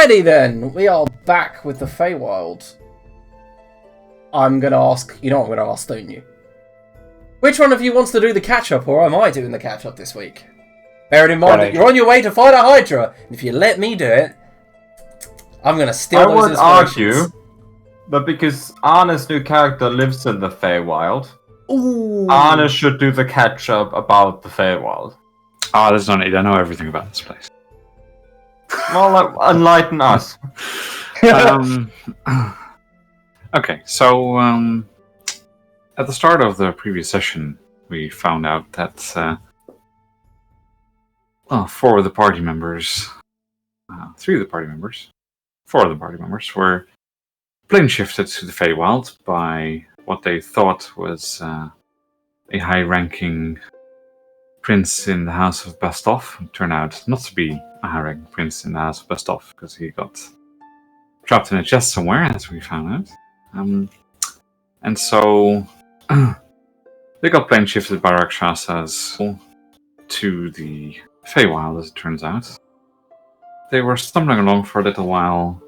Alrighty then, we are back with the Feywild. I'm going to ask, you know what I'm going to ask, don't you? Which one of you wants to do the catch-up, or am I doing the catch-up this week? Bearing in mind that you're on your way to fight a Hydra, and if you let me do it, I'm going to steal those inspirations. I would argue that because Arne's new character lives in the Feywild, Arne should do the catch-up about the Feywild. Oh, there's no need. I know everything about this place. Well, enlighten us. Okay, so at the start of the previous session, we found out that 4 of the party members, 3 of the party members, 4 of the party members were plane shifted to the Feywild by what they thought was a high-ranking prince in the House of Bestov. It turned out not to be a high-ranking prince in the House of Bestov because he got trapped in a chest somewhere, as we found out. And so they got plane shifted by Rakshasas to the Feywild, as it turns out. They were stumbling along for a little while,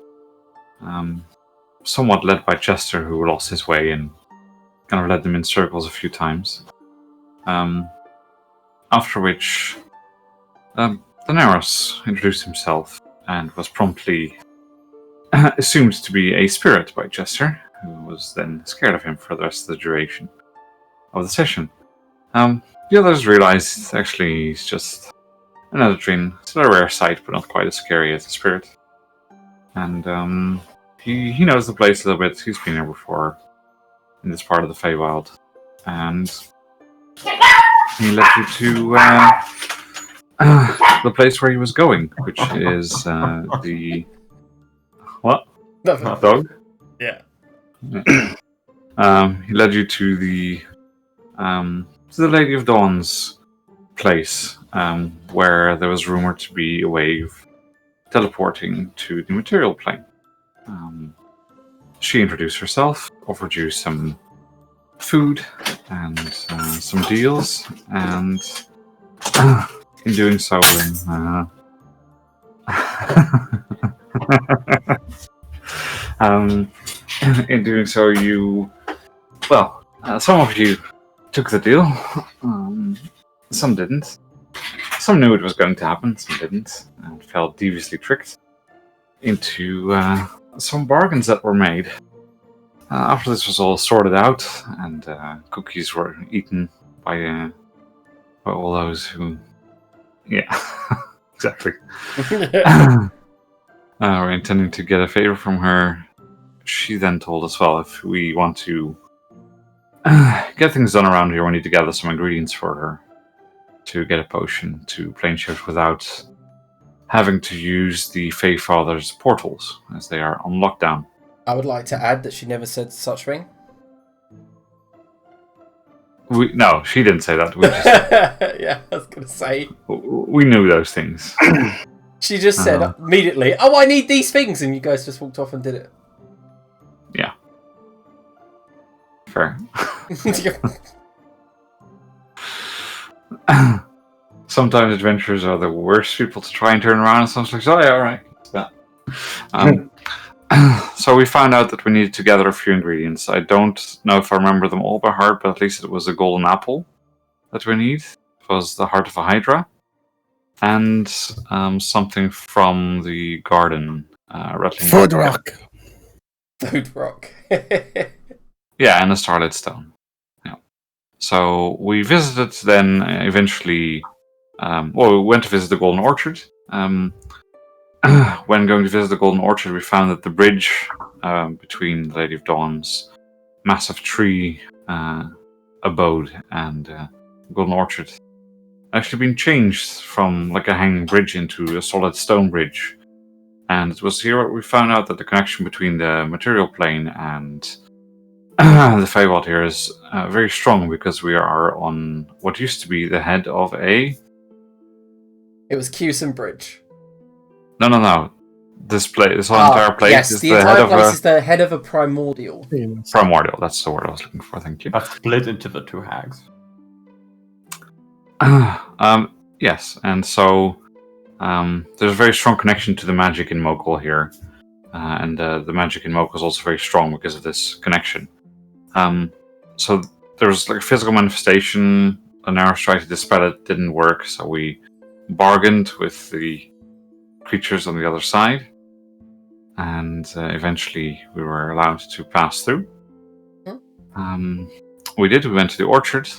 somewhat led by Chester, who lost his way and kind of led them in circles a few times. After which, Daenerys introduced himself and was promptly assumed to be a spirit by Chester, who was then scared of him for the rest of the duration of the session. The others realized actually he's just another Drin. Still a rare sight, but not quite as scary as a spirit. And he knows the place a little bit. He's been here before in this part of the Feywild. And he led you to the place where he was going, which is the... What? Dog? Yeah. He led you to the Lady of Dawn's place, where there was rumored to be a wave teleporting to the material plane. She introduced herself, offered you some food and some deals, and in doing so, in doing so, some of you took the deal, some didn't. Some knew it was going to happen, some didn't, and felt deviously tricked into some bargains that were made. After this was all sorted out, and cookies were eaten by all those who... Yeah, exactly. We're intending to get a favor from her. She then told us, well, if we want to get things done around here, we need to gather some ingredients for her to get a potion to plane shift without having to use the Fey Father's portals, as they are on lockdown. I would like to add that she never said such thing. No, she didn't say that. We just, yeah, I was going to say. We knew those things. She just said immediately, "Oh, I need these things," and you guys just walked off and did it. Yeah. Fair. Sometimes adventurers are the worst people to try and turn around, and someone's like, "Oh yeah, all right." So we found out that we needed to gather a few ingredients. I don't know if I remember them all by heart, but at least it was a golden apple that we need. It was the heart of a Hydra. And something from the garden. Rattling Food rock. Food rock. Yeah, and a starlit stone. Yeah. So we visited then eventually... we went to visit the Golden Orchard. When going to visit the Golden Orchard, we found that the bridge between the Lady of Dawn's massive tree abode and Golden Orchard actually been changed from like a hanging bridge into a solid stone bridge. And it was here we found out that the connection between the material plane and the Feywild here is very strong, because we are on what used to be the head of a... It was Cewson Bridge. No. This whole entire place yes, is the the entire head place of is the head of a primordial. primordial. That's the word I was looking for. Thank you. Split into the 2 hags. Yes, and so There's a very strong connection to the magic in Mokhul here, and the magic in Mokhul is also very strong because of this connection. So there was like a physical manifestation. Anaris tried to dispel it, didn't work, so we bargained with the creatures on the other side, and eventually we were allowed to pass through. We went to the orchard.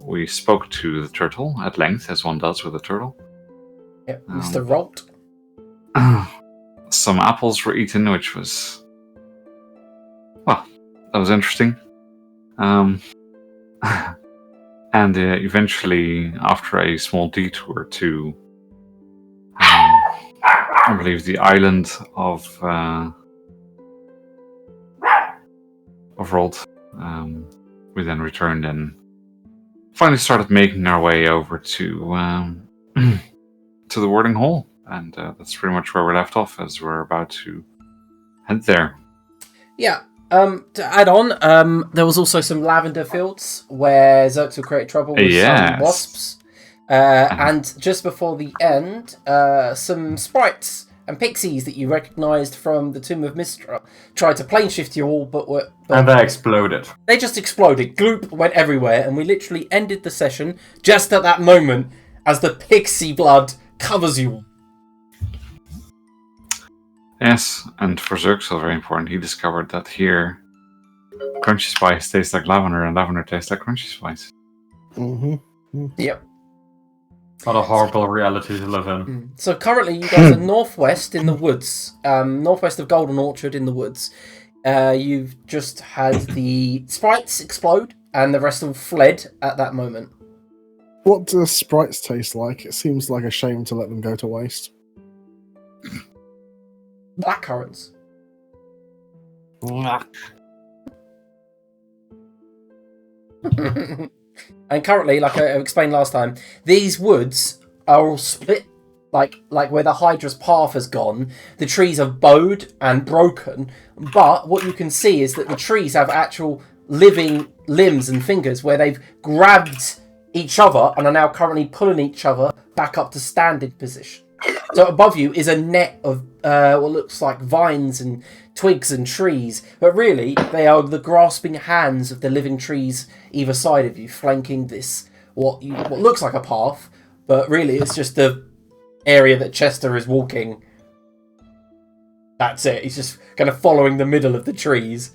We spoke to the turtle at length, as one does with a turtle. Yep, Mr. Rolt. Some apples were eaten, which was... well, that was interesting. And eventually, after a small detour to, I believe, the island of Rolt, we then returned and finally started making our way over to to the warding hall, and that's pretty much where we left off as we're about to head there. Yeah. To add on, there was also some lavender fields where Xerxes created trouble with some wasps. And just before the end, some sprites and pixies that you recognised from the Tomb of Mistra tried to plane shift you all, but and they exploded. They just exploded. Gloop went everywhere, and we literally ended the session just at that moment as the pixie blood covers you all. Yes, and for Xerxes, very important, he discovered that here, crunchy spice tastes like lavender, and lavender tastes like crunchy spice. Yep. What a horrible reality to live in. So currently you guys are northwest in the woods, northwest of Golden Orchard in the woods. You've just had the sprites explode, and the rest all fled at that moment. What do sprites taste like? It seems like a shame to let them go to waste. Blackcurrants. And currently, like I explained last time, these woods are all split, like where the Hydra's path has gone. The trees are bowed and broken, but what you can see is that the trees have actual living limbs and fingers where they've grabbed each other and are now currently pulling each other back up to standing position. So above you is a net of what looks like vines and twigs and trees, but really they are the grasping hands of the living trees either side of you, flanking this what looks like a path, but really it's just the area that Chester is walking. That's it. He's just kind of following the middle of the trees.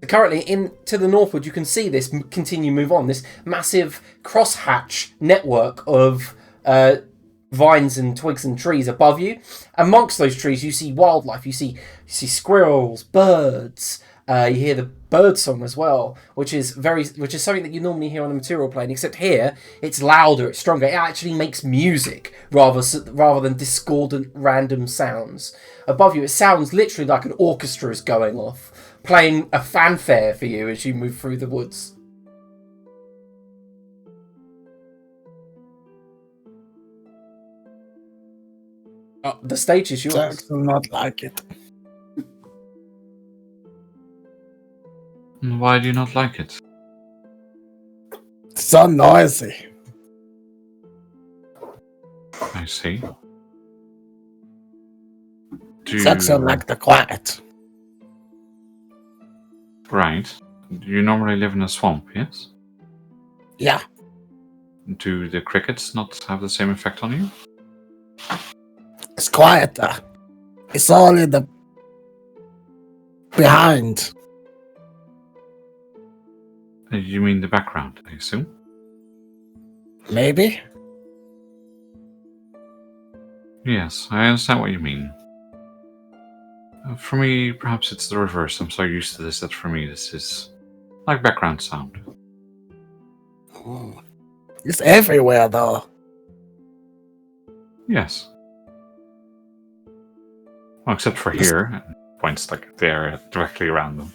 Currently, to the northward, you can see this move on. This massive crosshatch network of vines and twigs and trees above you. Amongst those trees, you see wildlife. You see squirrels, birds. You hear the bird song as well, which is something that you normally hear on the material plane. Except here, it's louder, it's stronger. It actually makes music rather than discordant random sounds. Above you, it sounds literally like an orchestra is going off, playing a fanfare for you as you move through the woods. The stage is yours. Jack will not like it. Why do you not like it? It's so noisy. I see. Jack will like the quiet. Right. Do you normally live in a swamp, yes? Yeah. Do the crickets not have the same effect on you? It's quieter. It's all in the behind. You mean the background, I assume? Maybe. Yes, I understand what you mean. For me, perhaps it's the reverse. I'm so used to this that for me this is like background sound. It's everywhere, though. Yes. Well, except for here, points like the area directly around them.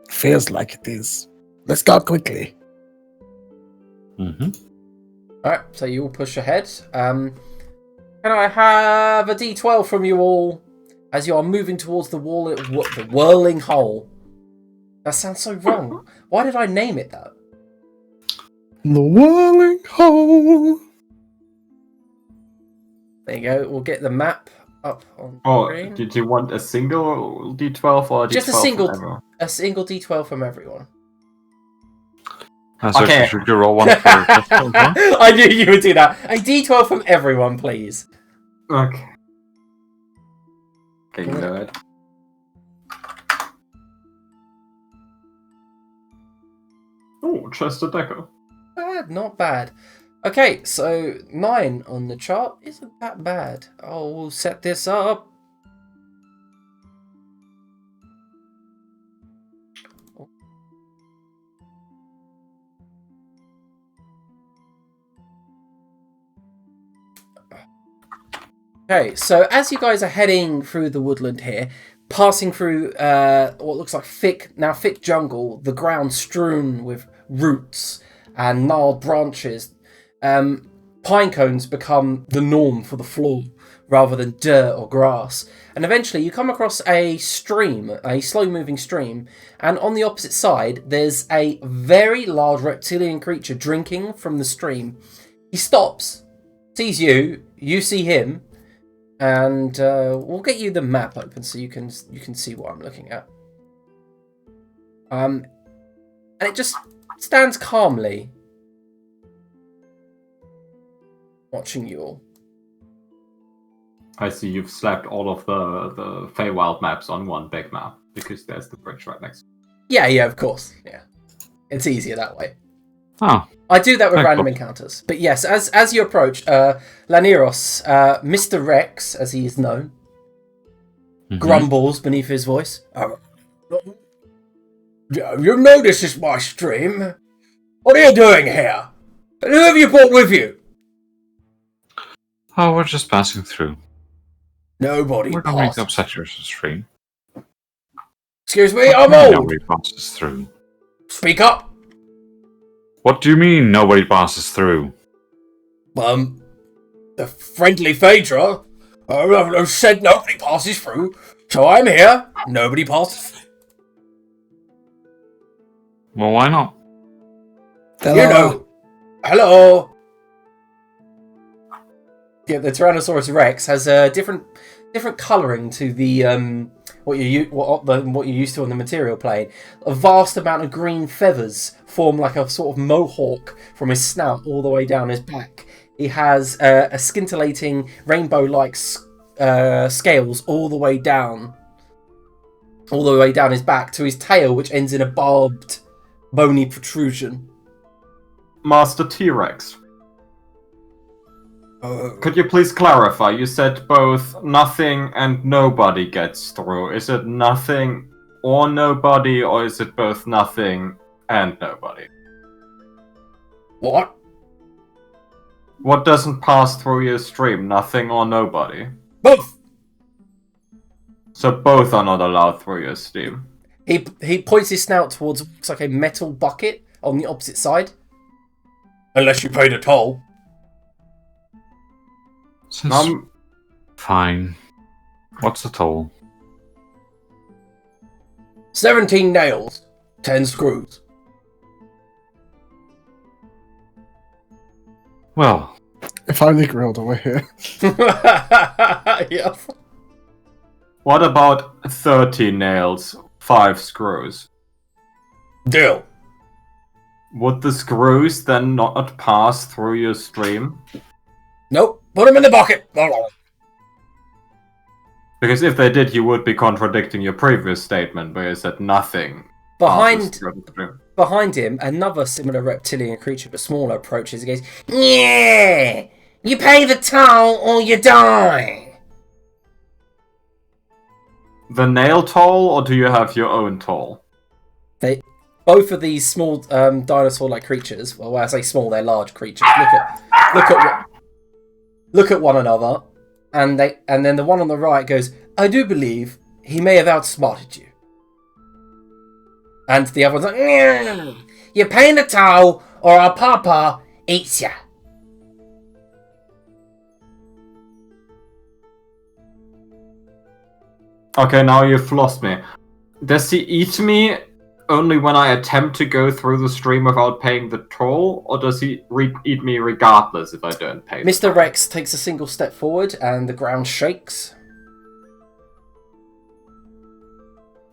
Feels like it is. Let's go quickly. Alright, so you all push ahead. Can I have a D12 from you all as you are moving towards the whirling hole? That sounds so wrong. Why did I name it that? The whirling hole. There you go. We'll get the map up on Oh, screen. did you want a single D12 or a D12 Just a from single D12 from everyone. So Okay. should you roll one for Jessica as well? I knew you would do that. A D12 from everyone, please. Okay. Okay, you know it. Oh, just a deco. Not bad. Okay, so 9 on the chart isn't that bad. I'll set this up. Okay, so as you guys are heading through the woodland here, passing through what looks like thick jungle, the ground strewn with roots and gnarled branches, pine cones become the norm for the floor rather than dirt or grass. And eventually you come across a stream, a slow-moving stream, and on the opposite side there's a very large reptilian creature drinking from the stream. He stops, sees you, you see him, and we'll get you the map open so you can see what I'm looking at. And it just stands calmly, watching you all. I see you've slapped all of the Feywild maps on one big map, because there's the bridge right next. Yeah, of course. Yeah. It's easier that way. Oh, I do that with Okay, random cool. encounters. But yes, as you approach, Laniros, Mr. Rex, as he is known, grumbles beneath his voice. You know this is my stream. What are you doing here? And who have you brought with you? Oh, we're just passing through. Nobody We're not going passed. to upset your stream. Excuse me, I'm Nobody old. passes through. Speak up. What do you mean nobody passes through? The friendly Phaedra said nobody passes through, so I'm here. Nobody passes through. Well, why not? You know. Hello. Yeah, the Tyrannosaurus Rex has a different colouring to the what you're used to on the material plane. A vast amount of green feathers form like a sort of mohawk from his snout all the way down his back. He has a scintillating rainbow-like scales all the way down his back to his tail, which ends in a barbed, bony protrusion. Master T-Rex. Could you please clarify? You said both nothing and nobody gets through. Is it nothing or nobody, or is it both nothing and nobody? What? What doesn't pass through your stream? Nothing or nobody? Both. So both are not allowed through your stream. He points his snout towards what looks like a metal bucket on the opposite side. Unless you paid a toll. Fine. What's the toll? 17 nails, 10 screws. Well, If only Grilda were here. Yes. What about 30 nails, 5 screws? Deal. Would the screws then not pass through your stream? Nope. Put him in the bucket. Because if they did, you would be contradicting your previous statement where you said nothing. passes Behind through the stream. behind him, another similar reptilian creature, but smaller, approaches and goes, "Yeah, you pay the toll or you die." The nail toll, or do you have your own toll? Both of these small dinosaur-like creatures. Well, when I say small, they're large creatures. Look at one another, and then the one on the right goes, "I do believe he may have outsmarted you." And the other one's like, "Yeah, you're paying the toll, or our papa eats ya." Okay, now you've lost me. Does he eat me only when I attempt to go through the stream without paying the toll, or does he eat me regardless if I don't pay? Mr. Rex takes a single step forward, and the ground shakes.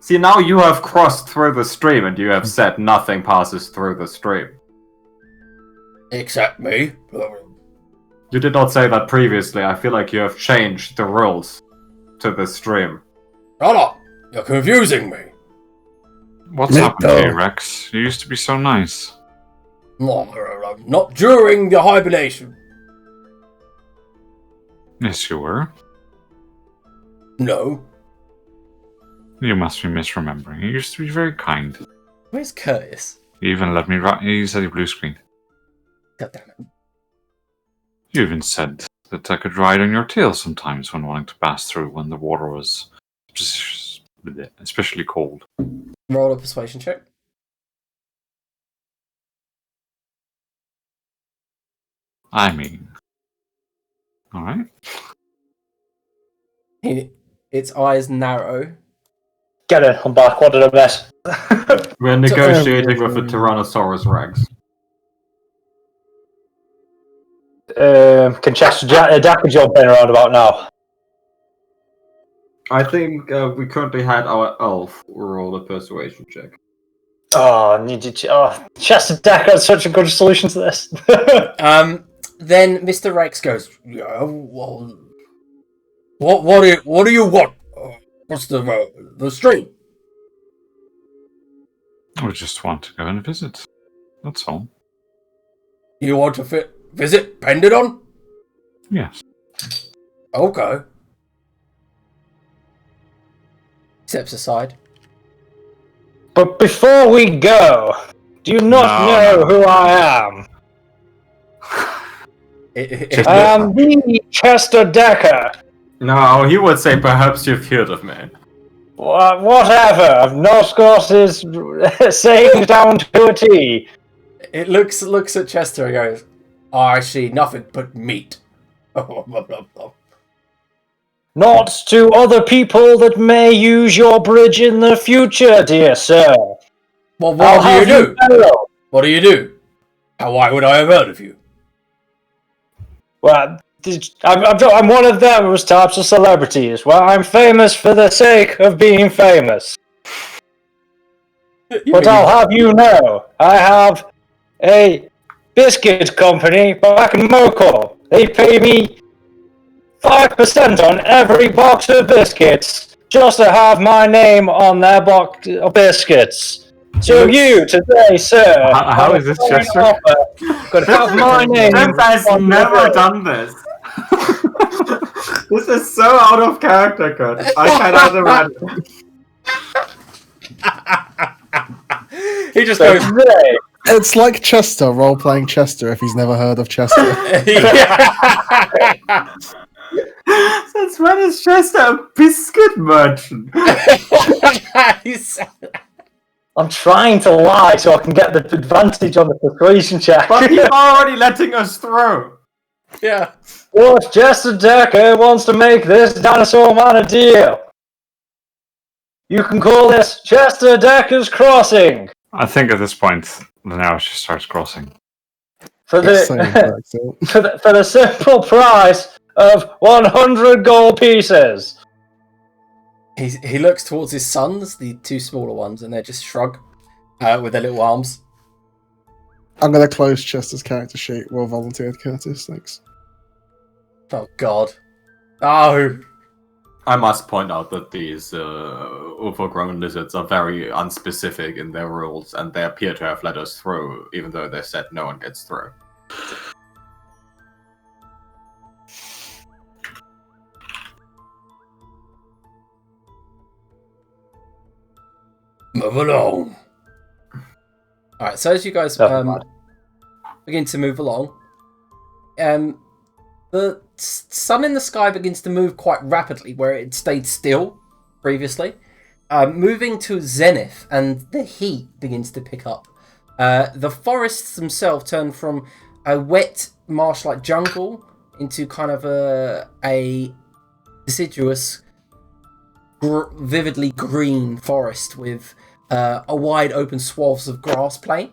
See, now you have crossed through the stream, and you have said nothing passes through the stream. Except me. You did not say that previously. I feel like you have changed the rules to the stream. Shut up! You're confusing me. What's happened to you, Rex? You used to be so nice. Not during the hibernation. Yes, you were. No. You must be misremembering. You used to be very kind. Where's Curtis? You even let me use your blue screen. God damn it. You even said that I could ride on your tail sometimes when wanting to pass through when the water was especially cold. Roll a persuasion check. I mean... Alright. Its eyes narrow. Get it, I'm back. What did I miss? We're negotiating with the Tyrannosaurus Rex. Can Chester Daka jump in around about now? I think we currently had our elf roll a persuasion check. Chester Daka had such a good solution to this. Then Mr. Rex goes, yeah, well, what do you want? What's the stream? I just want to go and visit. That's all. You want to visit Pendidon? Yes. Okay. Steps aside. But before we go, do you not know who I am? I am the Chester Decker. No, he would say perhaps you've heard of me. Whatever. I've not got his saying down to a T. It looks at Chester and goes, I see nothing but meat. Not to other people that may use your bridge in the future, dear sir. Well, what do you do? What do you do? Why would I have heard of you? Well, I'm one of those types of celebrities where I'm famous for the sake of being famous. But I'll have you know, I have a biscuit company back in Mokhul. They pay me 5% on every box of biscuits just to have my name on their box of biscuits. So you today, sir, how is this, Chester? Could have my name. Jeff has never done this. This is so out of character, Kurt. I cannot imagine. He just goes, It's like Chester role-playing Chester if he's never heard of Chester. Since when is Chester a biscuit merchant? I'm trying to lie so I can get the advantage on the persuasion check. But he's already letting us through. Yeah. What Chester Decker wants to make this dinosaur man a deal. You can call this Chester Decker's Crossing. I think at this point, the narrow just starts crossing. For the for the simple price of 100 gold pieces. He looks towards his sons, the two smaller ones, and they just shrug with their little arms. I'm going to close Chester's character sheet. Well volunteered, Curtis. Thanks. Oh, God. Oh. I must point out that these overgrown lizards are very unspecific in their rules, and they appear to have let us through, even though they said no one gets through. Move along. Alright, so as you guys begin to move along, the sun in the sky begins to move quite rapidly where it stayed still previously, moving to zenith, and the heat begins to pick up. The forests themselves turn from a wet marsh-like jungle into kind of a deciduous, vividly green forest with a wide open swaths of grass plain.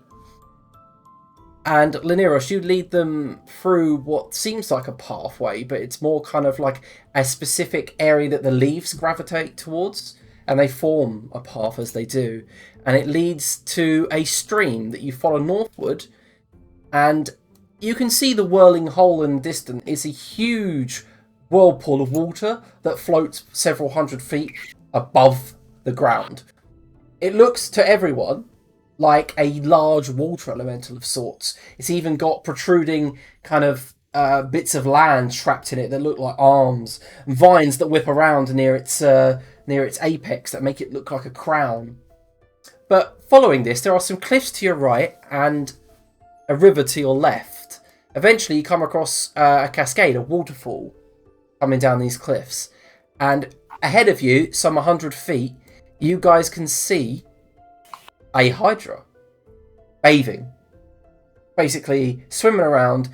And Laniros, you lead them through what seems like a pathway, but it's more kind of like a specific area that the leaves gravitate towards, and they form a path as they do. And it leads to a stream that you follow northward, and you can see the whirling hole in the distance. It's a huge whirlpool of water that floats several hundred feet above the ground. It looks to everyone like a large water elemental of sorts. It's even got protruding kind of bits of land trapped in it that look like arms, and vines that whip around near its apex that make it look like a crown. But following this, there are some cliffs to your right and a river to your left. Eventually, you come across a cascade, a waterfall, coming down these cliffs. And ahead of you, some 100 feet, you guys can see a hydra bathing, basically swimming around,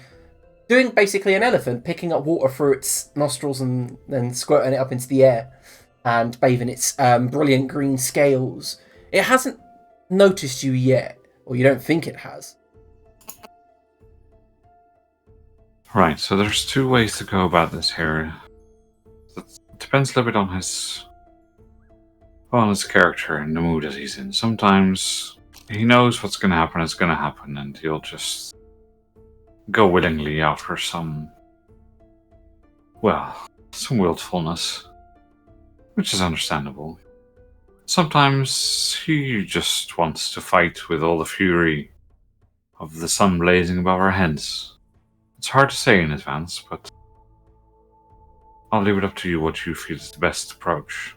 doing basically an elephant, picking up water through its nostrils and then squirting it up into the air and bathing its brilliant green scales. It hasn't noticed you yet, or you don't think it has. Right, so there's two ways to go about this here. It depends a little bit on his character and the mood that he's in. Sometimes he knows what's going to happen is going to happen, and he'll just go willingly after some willfulness, which is understandable. Sometimes he just wants to fight with all the fury of the sun blazing above our heads. It's hard to say in advance, but I'll leave it up to you what you feel is the best approach.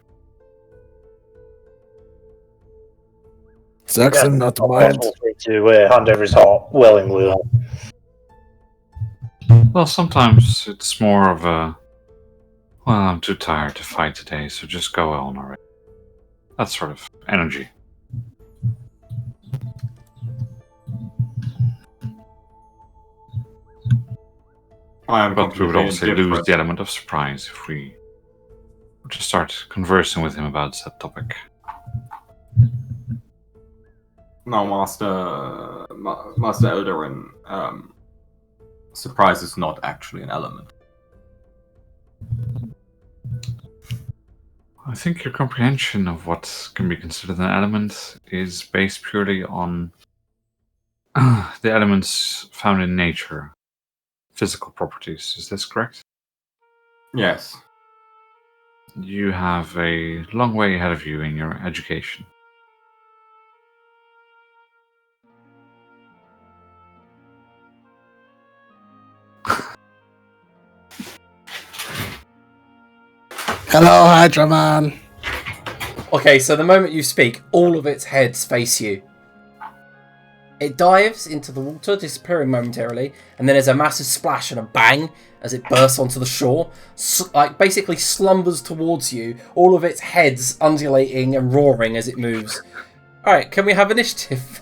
Saxon, not to mind. To hand over his heart willingly. Well, sometimes it's more of a, I'm too tired to fight today, so just go on already. That sort of energy. But we would obviously lose the element of surprise if we were to start conversing with him about that topic. No, Master Eldarin, surprise is not actually an element. I think your comprehension of what can be considered an element is based purely on the elements found in nature, physical properties. Is this correct? Yes. You have a long way ahead of you in your education. Hello, Hydra Man. Okay, so the moment you speak, all of its heads face you. It dives into the water, disappearing momentarily, and then there's a massive splash and a bang as it bursts onto the shore, basically slumbers towards you, all of its heads undulating and roaring as it moves. Alright, can we have initiative?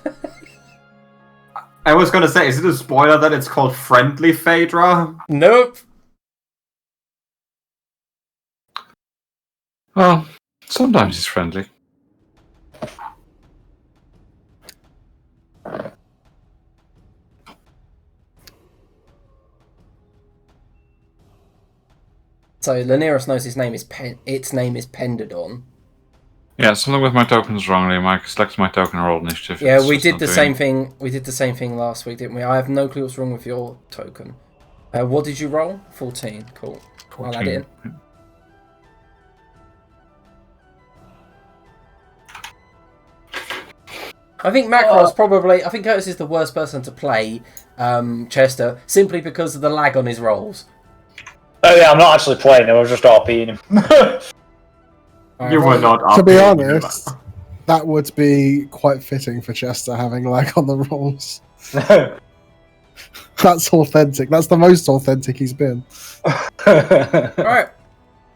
I was gonna say, is it a spoiler that it's called Friendly Phaedra? Nope. Well, sometimes he's friendly. So Laniros knows its name is Pendadon. Yeah, something with my tokens wrongly. I selected my token and rolled initiative. Yeah, we did the same thing. We did the same thing last week, didn't we? I have no clue what's wrong with your token. What did you roll? 14. Cool. 14. I'll add it in. I think Macro's probably... I think Curtis is the worst person to play Chester, simply because of the lag on his rolls. Oh yeah, I'm not actually playing him, I was just RPing him. You were not. To be honest, that would be quite fitting for Chester having lag on the rolls. That's authentic. That's the most authentic he's been. Alright.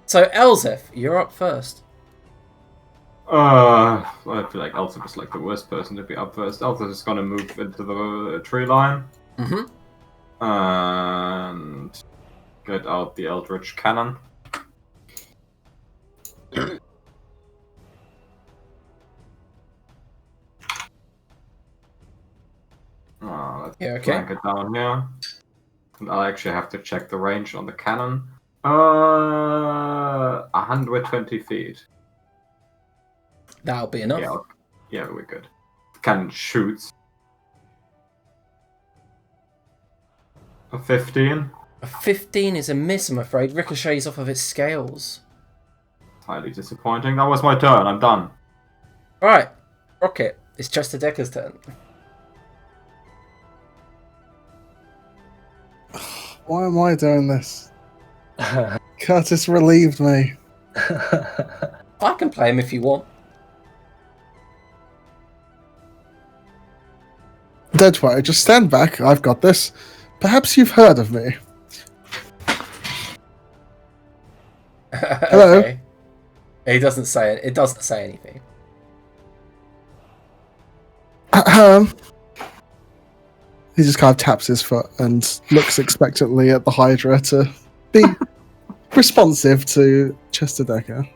So Elzef, you're up first. I feel like Elsa was like the worst person to be up first. Elsa is gonna move into the tree line. Mm-hmm. And get out the Eldritch Cannon. Yeah, okay. Blank it down here. And I actually have to check the range on the cannon. 120 feet. That'll be enough. Yeah, we're good. The cannon shoots. A 15. A 15 is a miss, I'm afraid. Ricochets off of its scales. Highly disappointing. That was my turn. I'm done. Right. Rocket. It's Chester Decker's turn. Why am I doing this? Curtis relieved me. I can play him if you want. Don't worry, just stand back. I've got this. Perhaps you've heard of me. Hello? Okay. It doesn't say anything. He just kind of taps his foot and looks expectantly at the Hydra to be responsive to Chester Decker.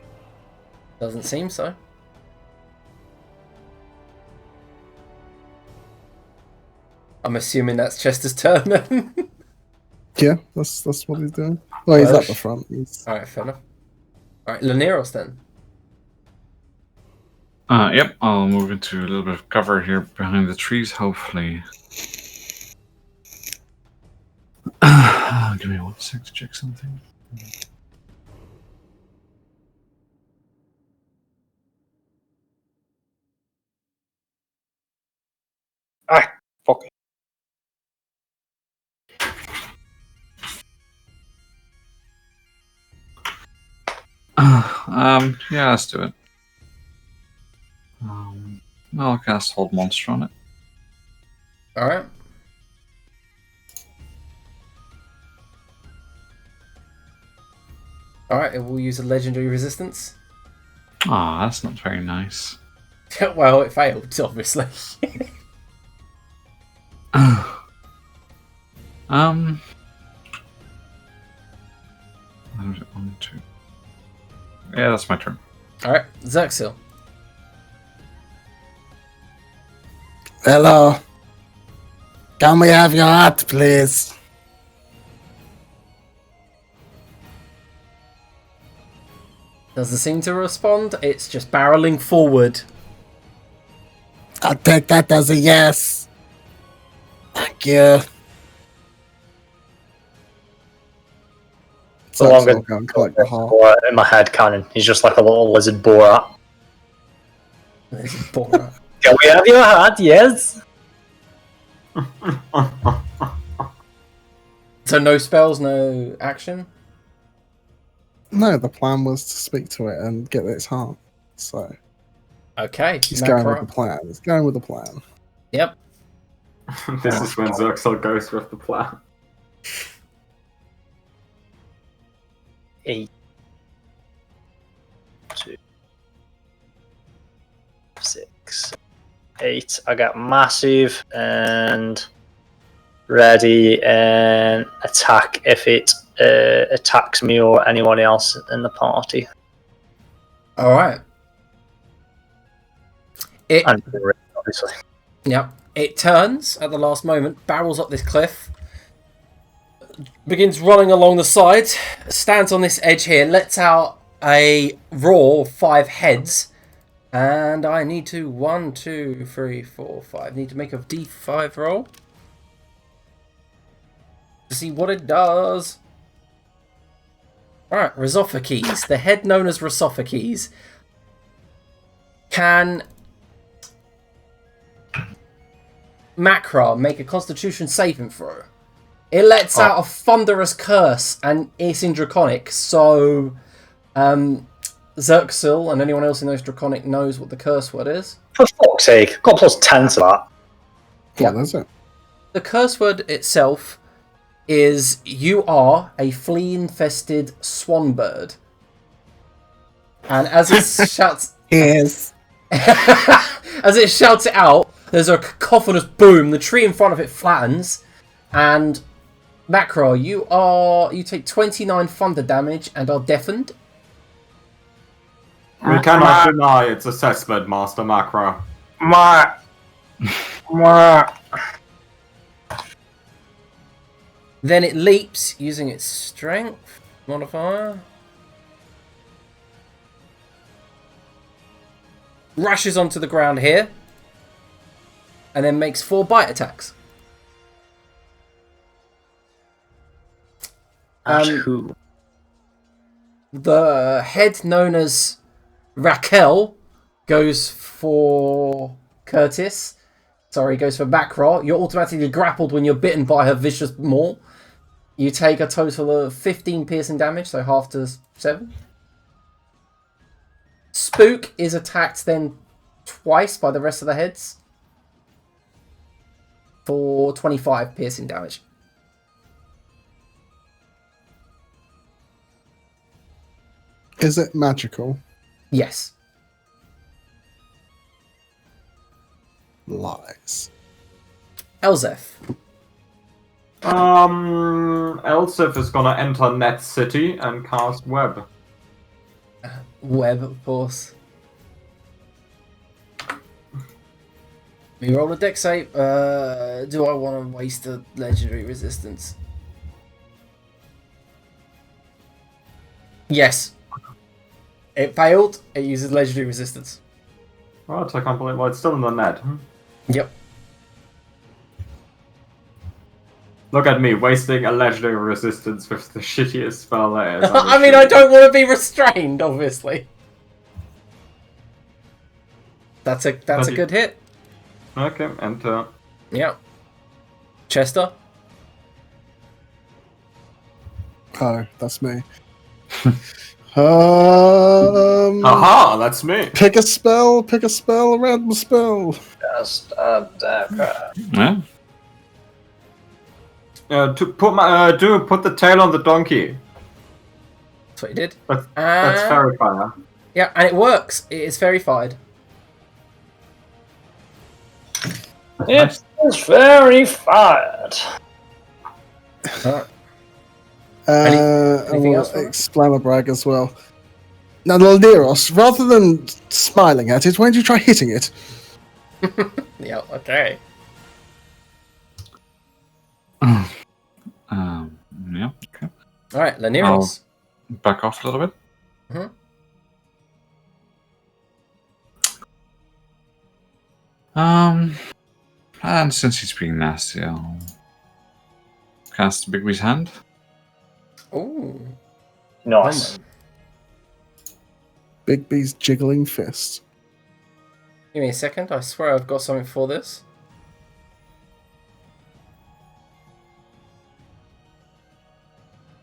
Doesn't seem so. I'm assuming that's Chester's turn then. Yeah, that's what he's doing. Well, he's at the front. Alright, fair enough. Alright, Laneros then. Yep, I'll move into a little bit of cover here behind the trees, hopefully. Give me 1 sec to check something. Fuck. Yeah, let's do it. I'll cast Hold Monster on it. Alright. Alright, it will use a legendary resistance. Ah, that's not very nice. Well, it failed, obviously. One, two. Yeah, that's my turn. Alright, Xerxil. Hello. Can we have your hat, please? Doesn't seem to respond, it's just barreling forward. I'll take that as a yes. Thank you. So I'm I'll going go and collect the heart. in my head cannon. He's just like a little lizard Borat. Borat. Can we have your hat? Yes. So no spells, no action? No, the plan was to speak to it and get its heart. So Okay. he's going with the plan. He's going with the plan. Yep. This is when Xerxil goes with the plan. 8, 2, 6, 8. I got massive and ready and attack if it attacks me or anyone else in the party. Alright. And obviously. Yep. It turns at the last moment, barrels up this cliff, begins running along the side, stands on this edge here, lets out a roar of 5 heads, and I need to 1, 2, 3, 4, 5. Need to make a D5 roll to see what it does. Alright, Rhizophakes. The head known as Rhizophakes can Macra make a Constitution saving throw. It lets out a thunderous curse, and it's in Draconic, so Xerxil and anyone else in those Draconic knows what the curse word is. For fuck's sake, got plus 10 to that. What is it? The curse word itself is you are a flea-infested swan bird. And as it shouts... Yes. as it shouts it out, there's a cacophonous boom, the tree in front of it flattens, and Macro, you take 29 thunder damage and are deafened. We cannot deny it's assessment, Master Macro. Then it leaps using its strength modifier. Rushes onto the ground here. And then makes 4 bite attacks. Who? The head known as Raquel goes for Curtis. Sorry, goes for Macra. You're automatically grappled when you're bitten by her vicious maw. You take a total of 15 piercing damage, so half to 7. Spook is attacked then twice by the rest of the heads for 25 piercing damage. Is it magical? Yes. Lies. Elzeth. Elsif is gonna enter Net City and cast Web. Web, of course. We roll a dex save. Do I want to waste a legendary resistance? Yes. It failed. It uses legendary resistance. What? I can't believe it's still in the net. Yep. Look at me, wasting a legendary resistance with the shittiest spell there is. I mean, I don't want to be restrained, obviously. That's a good hit. Okay, enter. Yeah. Chester. Oh, that's me. Aha, that's me. Pick a spell, a random spell. Just a dagger. Yeah. To put the tail on the donkey. That's what he did. That's fairy fire. Yeah, and it works. It is verified. It is very fired. Anything else? Exclamabrag as well. Now, Lalderos, rather than smiling at it, why don't you try hitting it? Yeah, okay. Yeah, okay. Alright, Laniros. Back off a little bit. And since he's being nasty, I'll cast Bigby's hand. Ooh. Nice. Bigby's jiggling fist. Give me a second. I swear I've got something for this.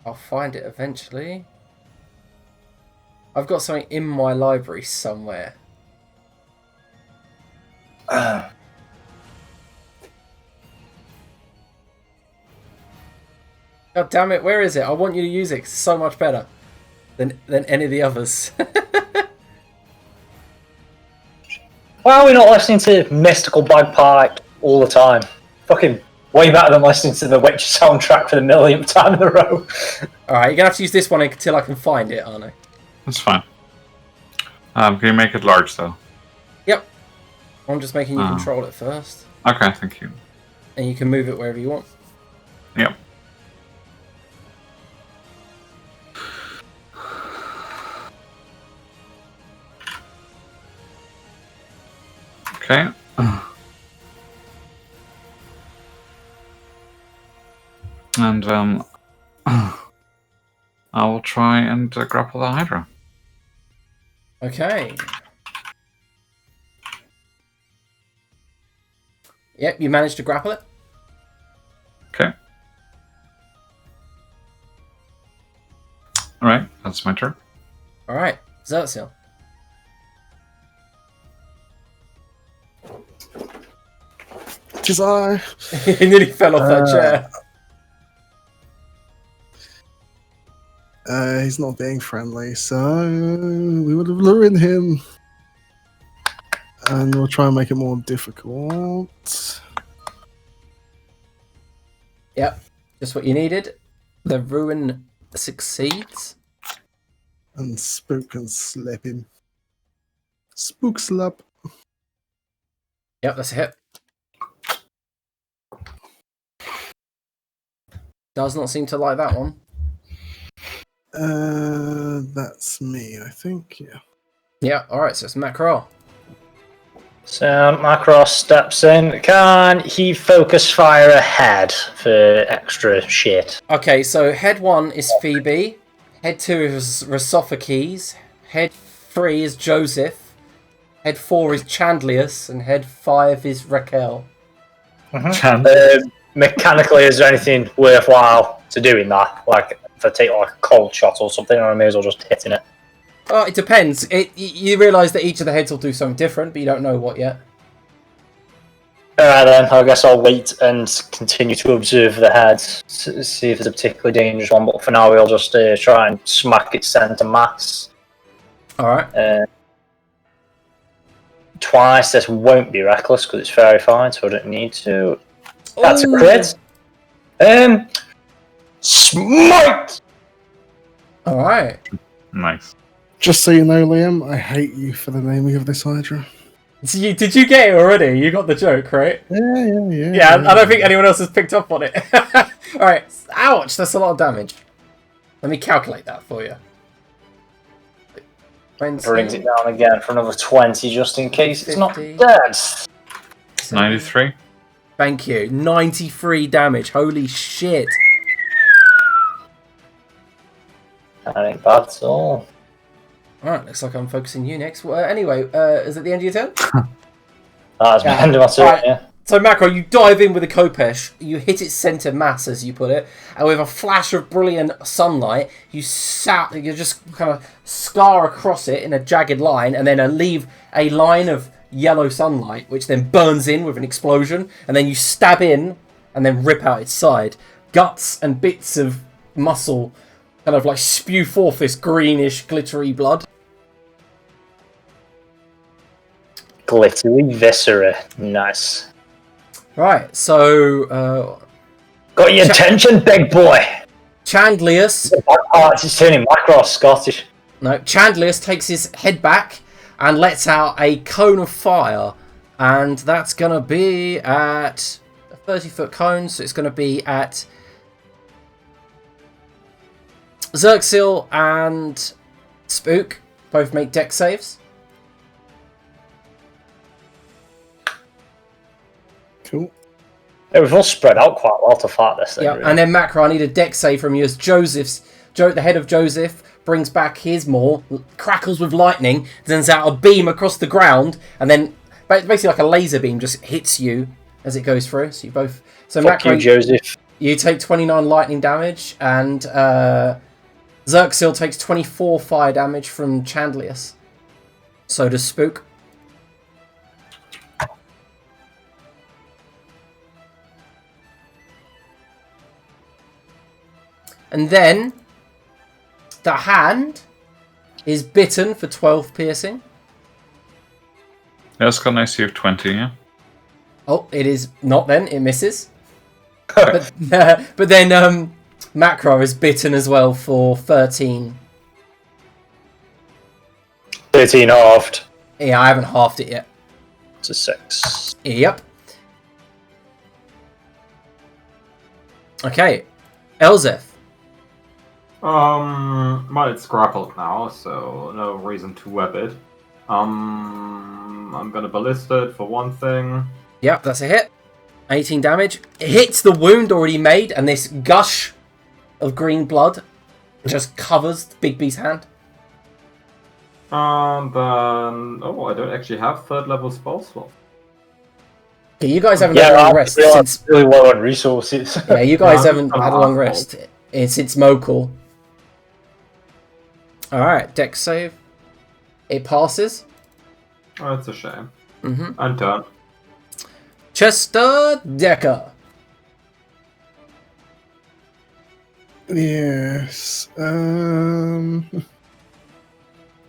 I'll find it eventually. I've got something in my library somewhere. God damn it, where is it? I want you to use it 'cause it's so much better than any of the others. Why are we not listening to Mystical Bagpipe all the time? Fucking way better than listening to the Witcher soundtrack for the millionth time in a row. Alright, you're gonna have to use this one until I can find it, aren't I? That's fine. Can you make it large, though? Yep. I'm just making you control it first. Okay, thank you. And you can move it wherever you want. Yep. Okay. And I will try and grapple the Hydra. Okay. Yep, you managed to grapple it. Okay. Alright, that's my turn. Alright, Xerxil. Tis I. He nearly fell off that chair. He's not being friendly, so we would have lured him. And we'll try and make it more difficult. Yep, just what you needed. The ruin succeeds. And Spook can slap him. Spook slap. Yep, that's a hit. Does not seem to like that one. That's me, I think. Yeah. Yeah, alright, so it's Macro. So Macross steps in. Can he focus fire ahead for extra shit? Okay, so head 1 is Phoebe, head 2 is Rosophocles, head 3 is Joseph, head 4 is Chandlius, and head 5 is Raquel. Mechanically, is there anything worthwhile to doing that? Like, if I take like a cold shot or something, or I may as well just hitting it. Oh, it depends. You realise that each of the heads will do something different, but you don't know what yet. Alright then, I guess I'll wait and continue to observe the head, see if there's a particularly dangerous one, but for now we'll just try and smack its centre mass. Alright. Twice, this won't be reckless because it's very fine, so I don't need to. That's a crit. Smite! Alright. Nice. Just so you know, Liam, I hate you for the naming of this Hydra. Did you get it already? You got the joke, right? Yeah. Yeah, I don't think anyone else has picked up on it. Alright. Ouch, that's a lot of damage. Let me calculate that for you. 20, Brings it down again for another 20 just in case it's not 50. dead. 93. Thank you. 93 damage. Holy shit. That ain't bad at all. Alright, looks like I'm focusing you next. Anyway, is it the end of your turn? That's Yeah. the end of my turn, Right. yeah. So, Macro, you dive in with a Kopesh, you hit its centre mass, as you put it, and with a flash of brilliant sunlight, you just kind of scar across it in a jagged line, and then leave a line of yellow sunlight, which then burns in with an explosion, and then you stab in, and then rip out its side. Guts and bits of muscle kind of like spew forth this greenish, glittery blood. Glittery viscera. Nice. Right, so, Got your attention, big boy! Chandlius... It's turning Macross Scottish. No, Chandlius takes his head back and lets out a cone of fire. And that's going to be at a 30-foot cone, so it's going to be at Xerxil and Spook. Both make dex saves. Cool. Yeah, we've all spread out quite well to fight this thing. Yeah, really. and then Macro, I need a dex save from you as the head of Joseph brings back his maw, crackles with lightning, sends out a beam across the ground, and then basically like a laser beam just hits you as it goes through. So you both. So Fuck Macro, you, Joseph. you take 29 lightning damage, and Xerxil takes 24 fire damage from Chandlius. So does Spook. And then the hand is bitten for 12 piercing. Yeah, it's got an AC of 20, yeah? Oh, it is not then. It misses. but then Macro is bitten as well for 13. 13 halved. Yeah, I haven't halved it yet. It's a 6. Yep. Okay. Elzeth. Well, it's grappled now, so no reason to web it. I'm gonna ballista it for one thing. Yep, that's a hit. 18 damage. It hits the wound already made, and this gush of green blood just covers Big B's hand. Then I don't actually have third level spell slot. Okay, you guys haven't Yeah, had a long I rest realised since. really low on resources. Yeah, you guys Yeah, haven't I'm had a long awful. rest since Mokhul. Alright, dex save. It passes. Oh, it's a shame. Mm-hmm. And turn. Chester Decker. Yes.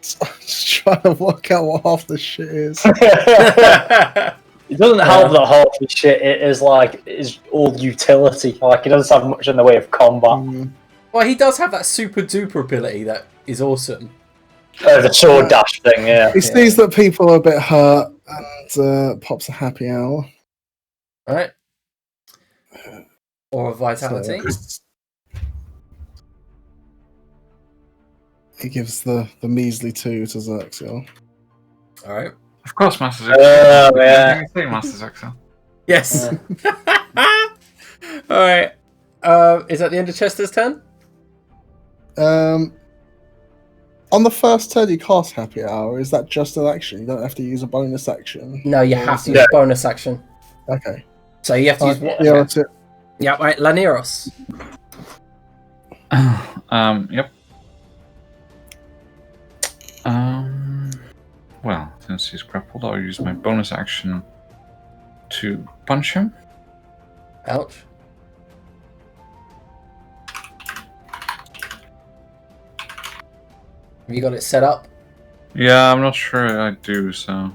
Just trying to work out what half the shit is. It doesn't help that half the shit it is like is all utility. Like it doesn't have much in the way of combat. Mm. Well, he does have that super duper ability that is awesome. The sword dash thing, yeah. He sees that people are a bit hurt and pops a happy hour. Alright. Or a vitality. So He gives the measly 2 to Xerxil. Alright. Of course, Master Zexel. yeah. Anything you say, Master Zexel. Yes. Alright. Is that the end of Chester's turn? On the first turn you cast Happy Hour, is that just an action? You don't have to use a bonus action? No, you Or have is to it- use a bonus action. Okay. So you have to use Alright, what? yeah, that's it. Yeah, right, Laniros. Yep. Well, since he's grappled, I'll use my bonus action to punch him. Ouch. Have you got it set up? Yeah, I'm not sure I do, so I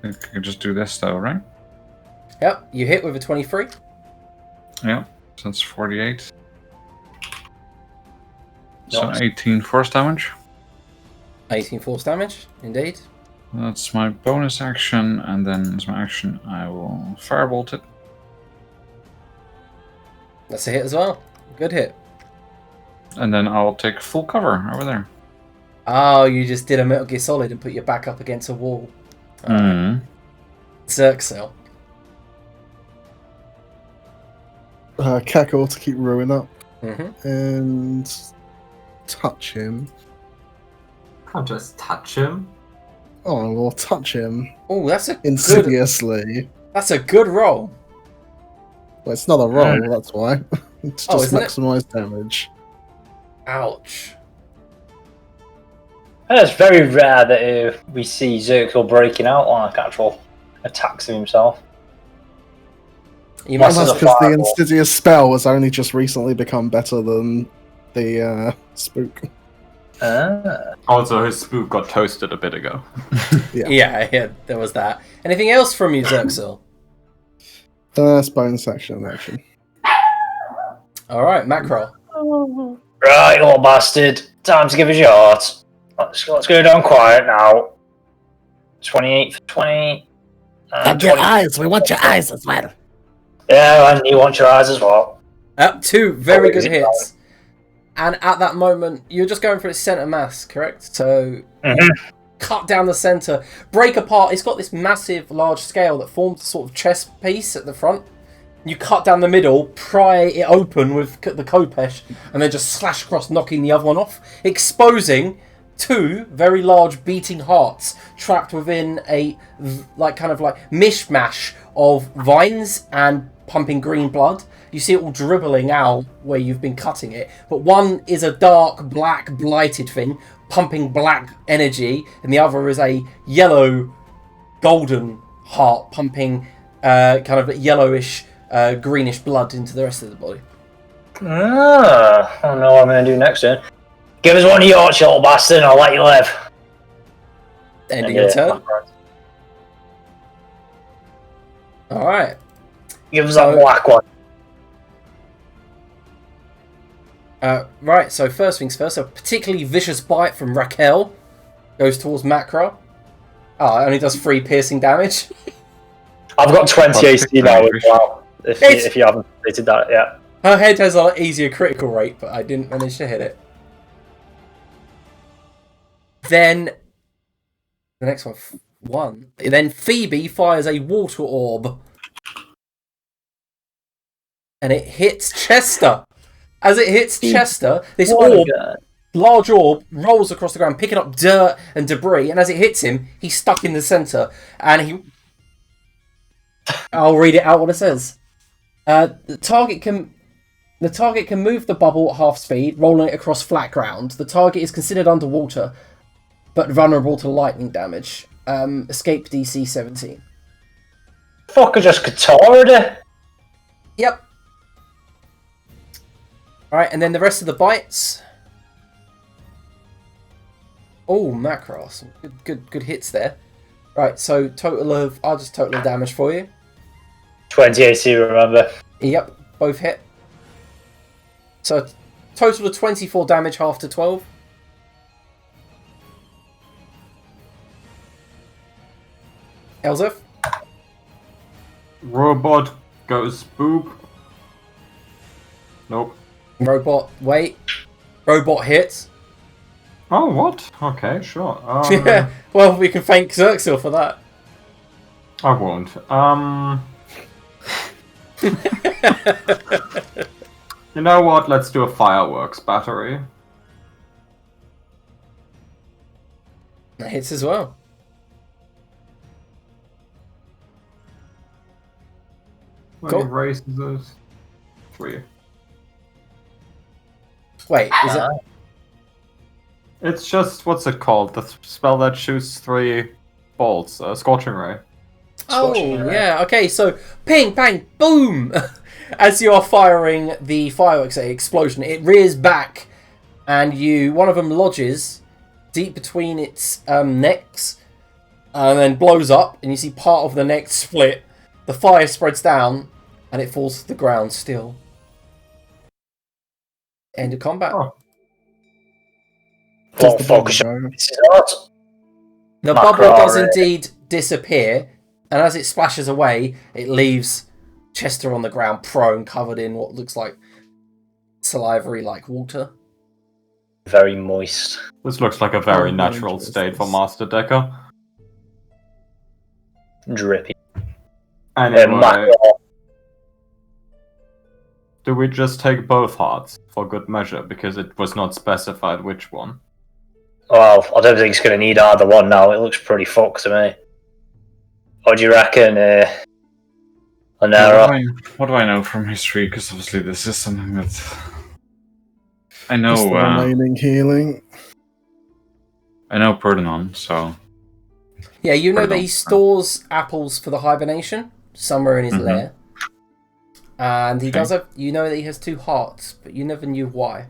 think I can just do this though, right? Yep, you hit with a 23. Yeah, so that's 48. So Nice. 18 force damage. 18 force damage, indeed. That's my bonus action, and then as my action, I will firebolt it. That's a hit as well. Good hit. And then I'll take full cover over there. Oh, you just did a Metal Gear Solid and put your back up against a wall. Mm. Xerxil. Cackle to keep Ruin up Mm-hmm. and touch him. Can't just touch him. Oh, we'll touch him Oh, that's a good. insidiously. That's a good roll. Well, it's not a roll, that's why. It's Oh, just isn't it? maximize damage. Ouch. And it's very rare that we see Zerxil breaking out like actual attacks of himself. You Well, must that's a because the fireball. insidious spell has only just recently become better than the spook. Also, his spook got toasted a bit ago. Yeah, there was that. Anything else from you, Xerxil? That's bonus action. Alright, Macro. Right, little bastard. Time to give us your heart. Let's go down quiet now. 28 for 20. And your eyes. We want your eyes as well. Yeah, and you want your eyes as well. Two very Oh, good easy. hits. And at that moment, you're just going for its center mass, correct? So, cut down the center, break apart. It's got this massive, large scale that forms a sort of chest piece at the front. You cut down the middle, pry it open with the Kopesh, and then just slash across, knocking the other one off, exposing two very large beating hearts trapped within a mishmash of vines and pumping green blood. You see it all dribbling out where you've been cutting it, but one is a dark black blighted thing pumping black energy, and the other is a yellow golden heart pumping kind of yellowish greenish blood into the rest of the body. I don't know what I'm going to do next turn. Give us one of yours, you little bastard, and I'll let you live. Ending your turn. Alright. Give us So- that black one. Right, so first things first, a particularly vicious bite from Raquel goes towards Macro. Oh, it only does 3 piercing damage. I've got 20 AC now as well, It's- if you haven't completed that yet. Her head has a lot easier critical rate, but I didn't manage to hit it. Then, the next one. Then Phoebe fires a water orb. And it hits Chester. As it hits Chester, this orb, large orb, rolls across the ground, picking up dirt and debris. And as it hits him, he's stuck in the center. And he... I'll read it out what it says. The target can move the bubble at half speed, rolling it across flat ground. The target is considered underwater, but vulnerable to lightning damage. Escape DC 17. Fucker just guitared it. Yep. Alright, and then the rest of the bites. Oh, Macross. Some good hits there. Right, so I'll just total damage for you. 20 AC, remember. Yep, both hit. So total of 24 damage, half to 12. Elzef? Robot goes boop. Nope. Robot, wait. Robot hits. Oh, what? Okay, sure. Yeah. Well, we can thank Xerxil for that. I won't. You know what? Let's do a fireworks battery. That hits as well. How Cool. many races those? 3. Wait, is it? It's just, what's it called? The spell that shoots 3 bolts. Scorching Ray. Scorching Oh, ray. yeah. Okay, so ping, bang, boom! As you are firing the fireworks at explosion, it rears back, and one of them lodges deep between its necks, and then blows up, and you see part of the neck split. The fire spreads down, and it falls to the ground still. End of combat. Oh. Does Well, the focus bubble on go? this is hot. The Macro bubble does already. indeed disappear, and as it splashes away, it leaves Chester on the ground, prone, covered in what looks like salivary-like water. Very moist. This looks like a very Oh, natural dangerous, state for this. Master Decker. Drippy. Anyway, Macro. do we just take both hearts for good measure? Because it was not specified which one. Well, I don't think it's going to need either one now. It looks pretty fucked to me. What do you reckon, Onera? What do I know from history? Because obviously this is something that I Just the know. remaining healing. I know Perdonon, so Yeah, you know Put it that on. he stores apples for the hibernation somewhere in his Mhm. lair. And he Okay. does have, you know that he has 2 hearts, but you never knew why.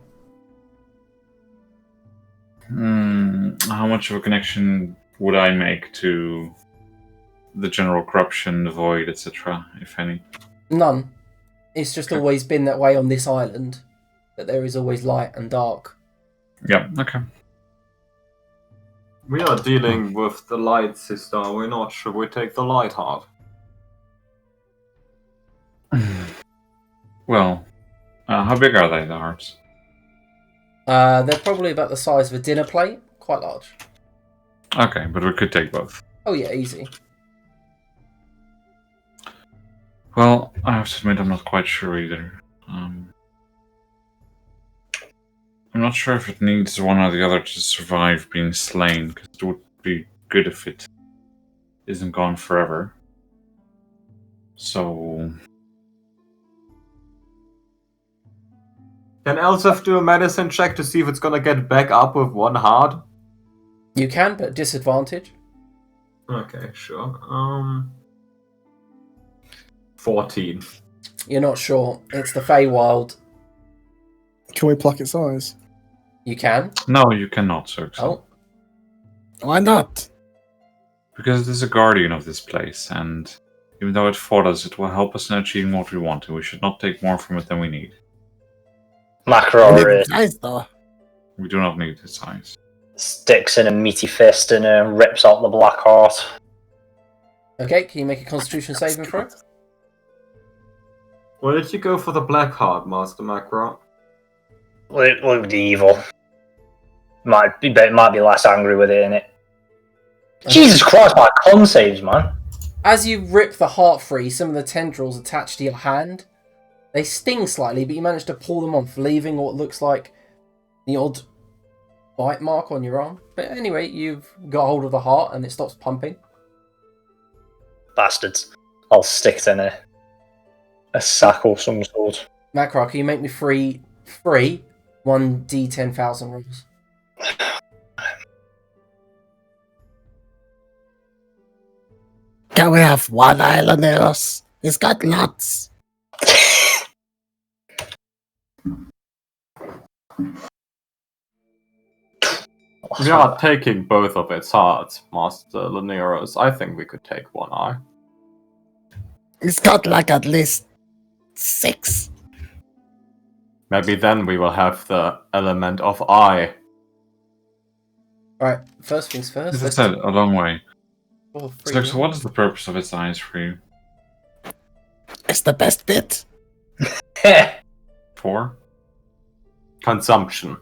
how much of a connection would I make to the general corruption, the void, etc., if any? None. It's just Okay. always been that way on this island, that there is always light and dark. Yeah, okay. We are dealing with the light sister, are we not? Should we take the light heart? Well, how big are they, the hearts? They're probably about the size of a dinner plate, quite large. Okay, but we could take both. Oh yeah, easy. Well, I have to admit I'm not quite sure either. I'm not sure if it needs one or the other to survive being slain, because it would be good if it isn't gone forever. So, Can Elsef do a medicine check to see if it's gonna get back up with 1 heart? You can, but disadvantage. Okay, sure. 14. You're not sure. It's the Feywild. Can we pluck its eyes? You can. no, you cannot, sir. Oh, Why not? Because it is a guardian of this place, and even though it fought us, it will help us in achieving what we want, and we should not take more from it than we need. Macro We need its eyes, though. We do not need its eyes. sticks in a meaty fist and rips out the black heart. okay. Can you make a Constitution saving throw? Why did you go for the black heart, Master Macro? Look the evil. Might be less angry with it in it. Jesus Christ, my con saves, man. As you rip the heart free, some of the tendrils attached to your hand, they sting slightly, but you manage to pull them off, leaving what looks like the odd bite mark on your arm. But anyway, you've got hold of the heart and it stops pumping. Bastards. I'll stick it in a sack or some sort. Macro, can you make me free 1d10,000 rolls? Can we have one island Eros? It's got lots. We are taking both of its hearts, Master Laneros. I think we could take 1 eye. It's got like at least 6. Maybe then we will have the element of eye. Alright, first things first. As I let's said, a long way. roll So, three. so what is the purpose of its eyes for you? It's the best bit. 4? Consumption.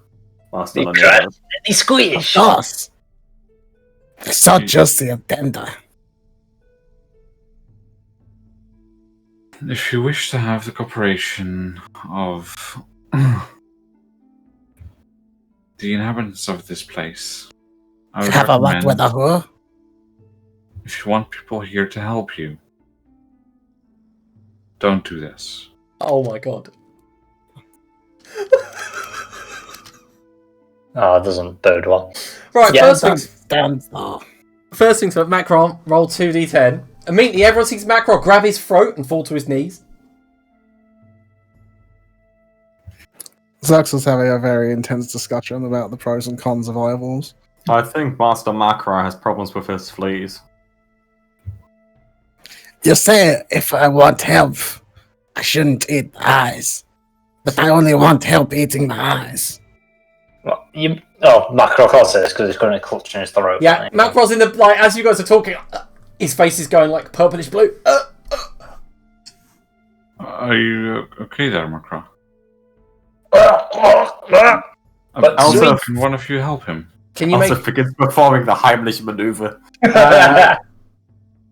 Master He Lanero. crashed. He Of squished. course. It's not just the agenda. If you wish to have the cooperation of the inhabitants of this place, I would Have a what with recommend, a who? if you want people here to help you, don't do this. Oh my god. Oh, it doesn't bode well. Right, Yeah, Stand for. first things for Macron, roll 2d10. Immediately, everyone sees Macron grab his throat and fall to his knees. Zux was having a very intense discussion about the pros and cons of eyeballs. I think Master Macra has problems with his fleas. You say if I want help, I shouldn't eat the eyes. But I only want help eating the eyes. Well, Macro can't say this because he's going to clutch in his throat. Yeah, Macron's in the, like, as you guys are talking, his face is going like purplish blue. Are you okay there, Macra? But Elsa, can one of you help him? Can you Also make, begins performing the Heimlich maneuver.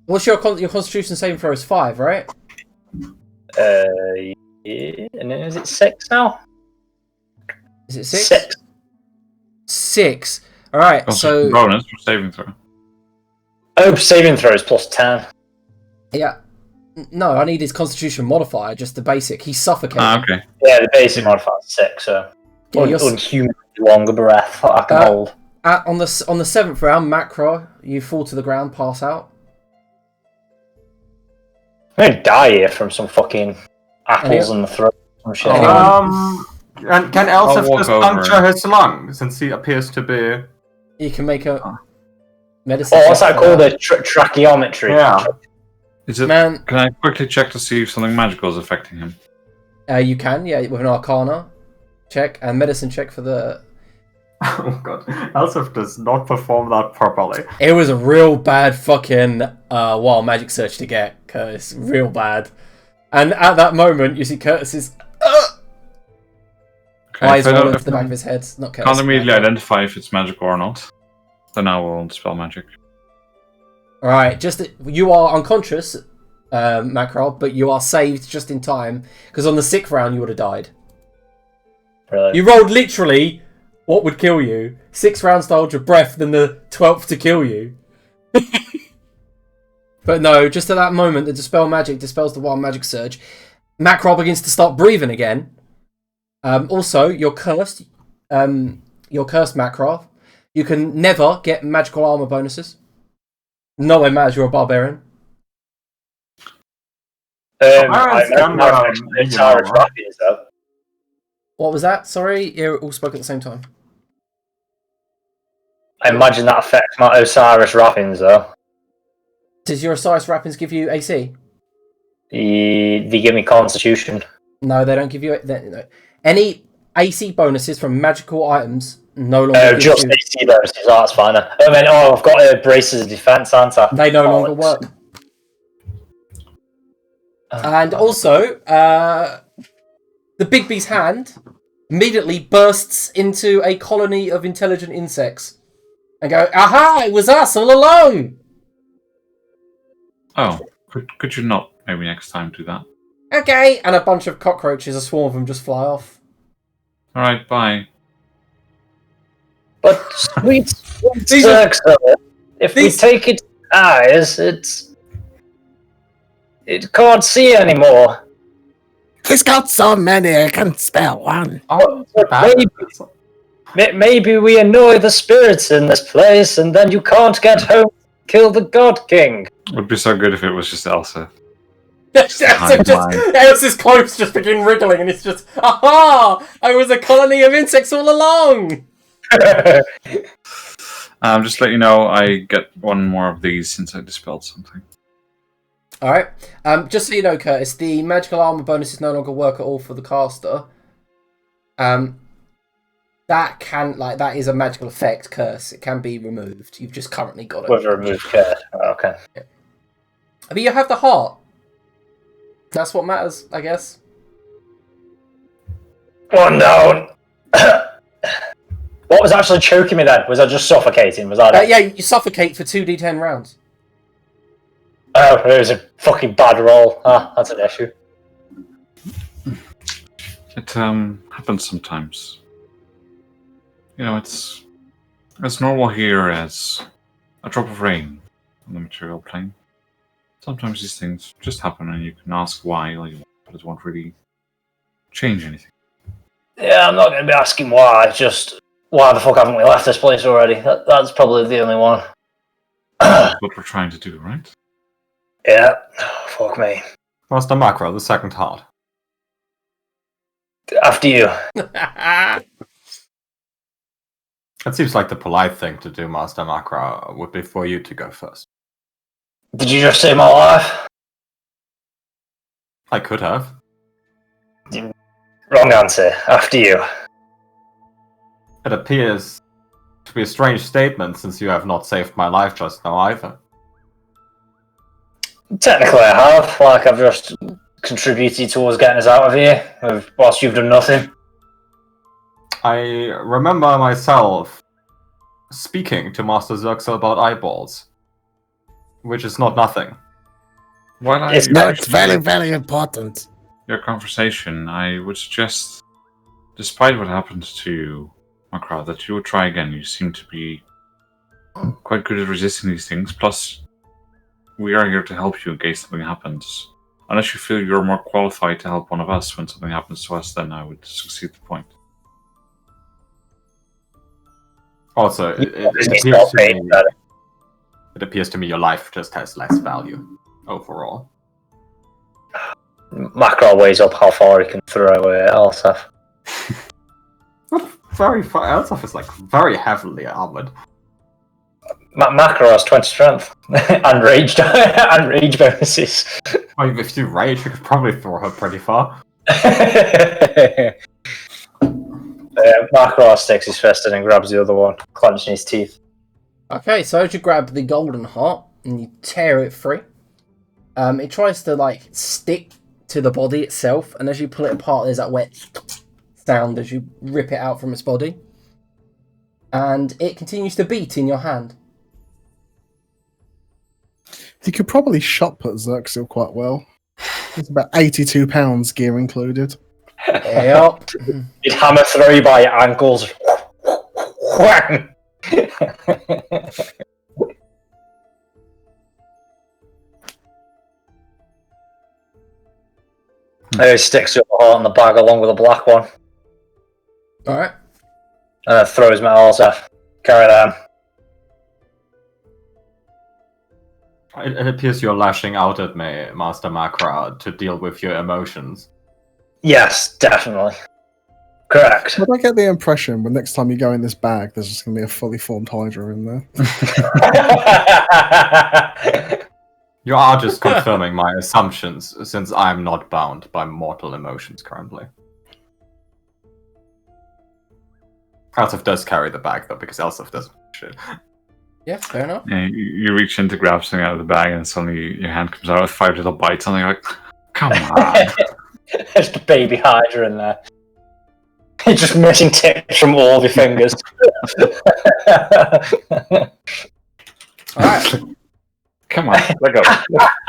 what's your constitution saving throw is 5, right? Yeah, and then is it 6 now? Is it 6? 6. 6. Alright, Also, so, bonus for saving throw. Oh, saving throws plus 10. yeah. No, I need his constitution modifier, just the basic. He's suffocating. Okay. Yeah, the basic modifier is 6, so Yeah, you're unhumanly longer breath I can hold. on the 7th round, Macro, you fall to the ground, pass out. I'm gonna die here from some fucking apples in the throat. Some shit. And can Elsa I'll walk just over. puncture his lung, since he appears to be... You can make a medicine. Oh, what's check that for called? A tracheometry. Yeah. Is it? Man, Can I quickly check to see if something magical is affecting him? you can, yeah, with an Arcana check and medicine check for the. Oh god. Elsa does not perform that properly. It was a real bad fucking wild magic search to get, Curtis. Real bad. And at that moment, you see Curtis's Okay, eyes if I roll don't- into the back of his head. Not Curtis. can't immediately identify if it's magical or not, then I will dispel magic. Alright, you are unconscious, Macro, but you are saved just in time, because on the 6th round you would have died. Really? You rolled literally what would kill you. 6 rounds to hold your breath, then the 12th to kill you. But no, just at that moment, the dispel magic dispels the wild magic surge. Macro begins to start breathing again. Also, you're cursed. You're cursed, Macro. You can never get magical armor bonuses. No way matters, you're a barbarian. I Barbarians imagine can, that's actually Osiris Rapiers, though. What was that? Sorry, you all spoke at the same time. I imagine that affects my Osiris Wrappings, though. Does your Osiris Wrappings give you AC? They give me Constitution. No, they don't give you no. Any AC bonuses from magical items. No longer Oh, gives just you, AC bonuses. Oh, that's fine. I've got braces of defense, aren't I? they no longer Bollocks. work. And also, the Big Bee's hand immediately bursts into a colony of intelligent insects and go, "Aha! It was us all along." Oh, could you not maybe next time do that? Okay, and a bunch of cockroaches, a swarm of them, just fly off. All right, bye. But sweet These are- Zerxo, if we these- take its eyes, it can't see anymore. He's got so many, I can spell one. Oh, Maybe we annoy the spirits in this place, and then you can't get home. Kill the God King. It would be so good if it was just Elsa. Elsa's clothes just begin wriggling, and it's just, aha! I was a colony of insects all along. Just to let you know, I get one more of these since I dispelled something. All right. Just so you know, Curtis, the magical armor bonuses no longer work at all for the caster. That is a magical effect curse. It can be removed. You've just currently got it. With a removed care. Okay. I mean, you have the heart. That's what matters, I guess. One down. What was actually choking me then? Was I just suffocating? Was that it? Yeah, you suffocate for 2d10 rounds. Oh, it was a fucking bad roll. Ah, that's an issue. It happens sometimes. You know, it's as normal here as a drop of rain on the material plane. Sometimes these things just happen, and you can ask why, but it won't really change anything. Yeah, I'm not going to be asking why. Just why the fuck haven't we left this place already? That's probably the only one. That's what we're trying to do, right? Yeah. Fuck me. Master Macro, the second heart. After you. It seems like the polite thing to do, Master Macro, would be for you to go first. Did you just say my life? I could have. Wrong answer. After you. It appears to be a strange statement since you have not saved my life just now either. Technically I have. Like, I've just contributed towards getting us out of here, whilst you've done nothing. I remember myself speaking to Master Zerxel about eyeballs, which is not nothing. While I It's That's very, very important. your conversation, I would suggest, despite what happened to Macra, that you would try again. You seem to be quite good at resisting these things. Plus, we are here to help you in case something happens. Unless you feel you're more qualified to help one of us when something happens to us, then I would succeed the point. Also, it appears to me your life just has less value overall. Macro weighs up how far he can throw away Elsef. Very far. Elsef is like very heavily armored. Macro has 20 strength and rage and rage bonuses. I mean, if you rage, you could probably throw her pretty far. Macro sticks his fist in and grabs the other one, clenching his teeth. Okay, so as you grab the golden heart and you tear it free, it tries to like stick to the body itself, and as you pull it apart, there's that wet sound as you rip it out from its body, and it continues to beat in your hand. You could probably shop at Xerxil quite well. It's about £82, gear included. Yep. He'd hammer throw you by your ankles. Whang! He sticks your heart in the bag along with a black one. Alright. And then throws metals off. Carry them. It appears you're lashing out at me, Master Macra, to deal with your emotions. Yes, definitely. Correct. But I get the impression when next time you go in this bag, there's just going to be a fully formed Hydra in there. You are just confirming my assumptions, since I'm not bound by mortal emotions currently. Elsef does carry the bag, though, because Elsef doesn't shit. Yeah, fair enough. Yeah, you reach in to grab something out of the bag, and suddenly your hand comes out with 5 little bites, and you're like, come on. There's the baby Hydra in there. You're just missing tips from all of your fingers. Alright. Come on, let go.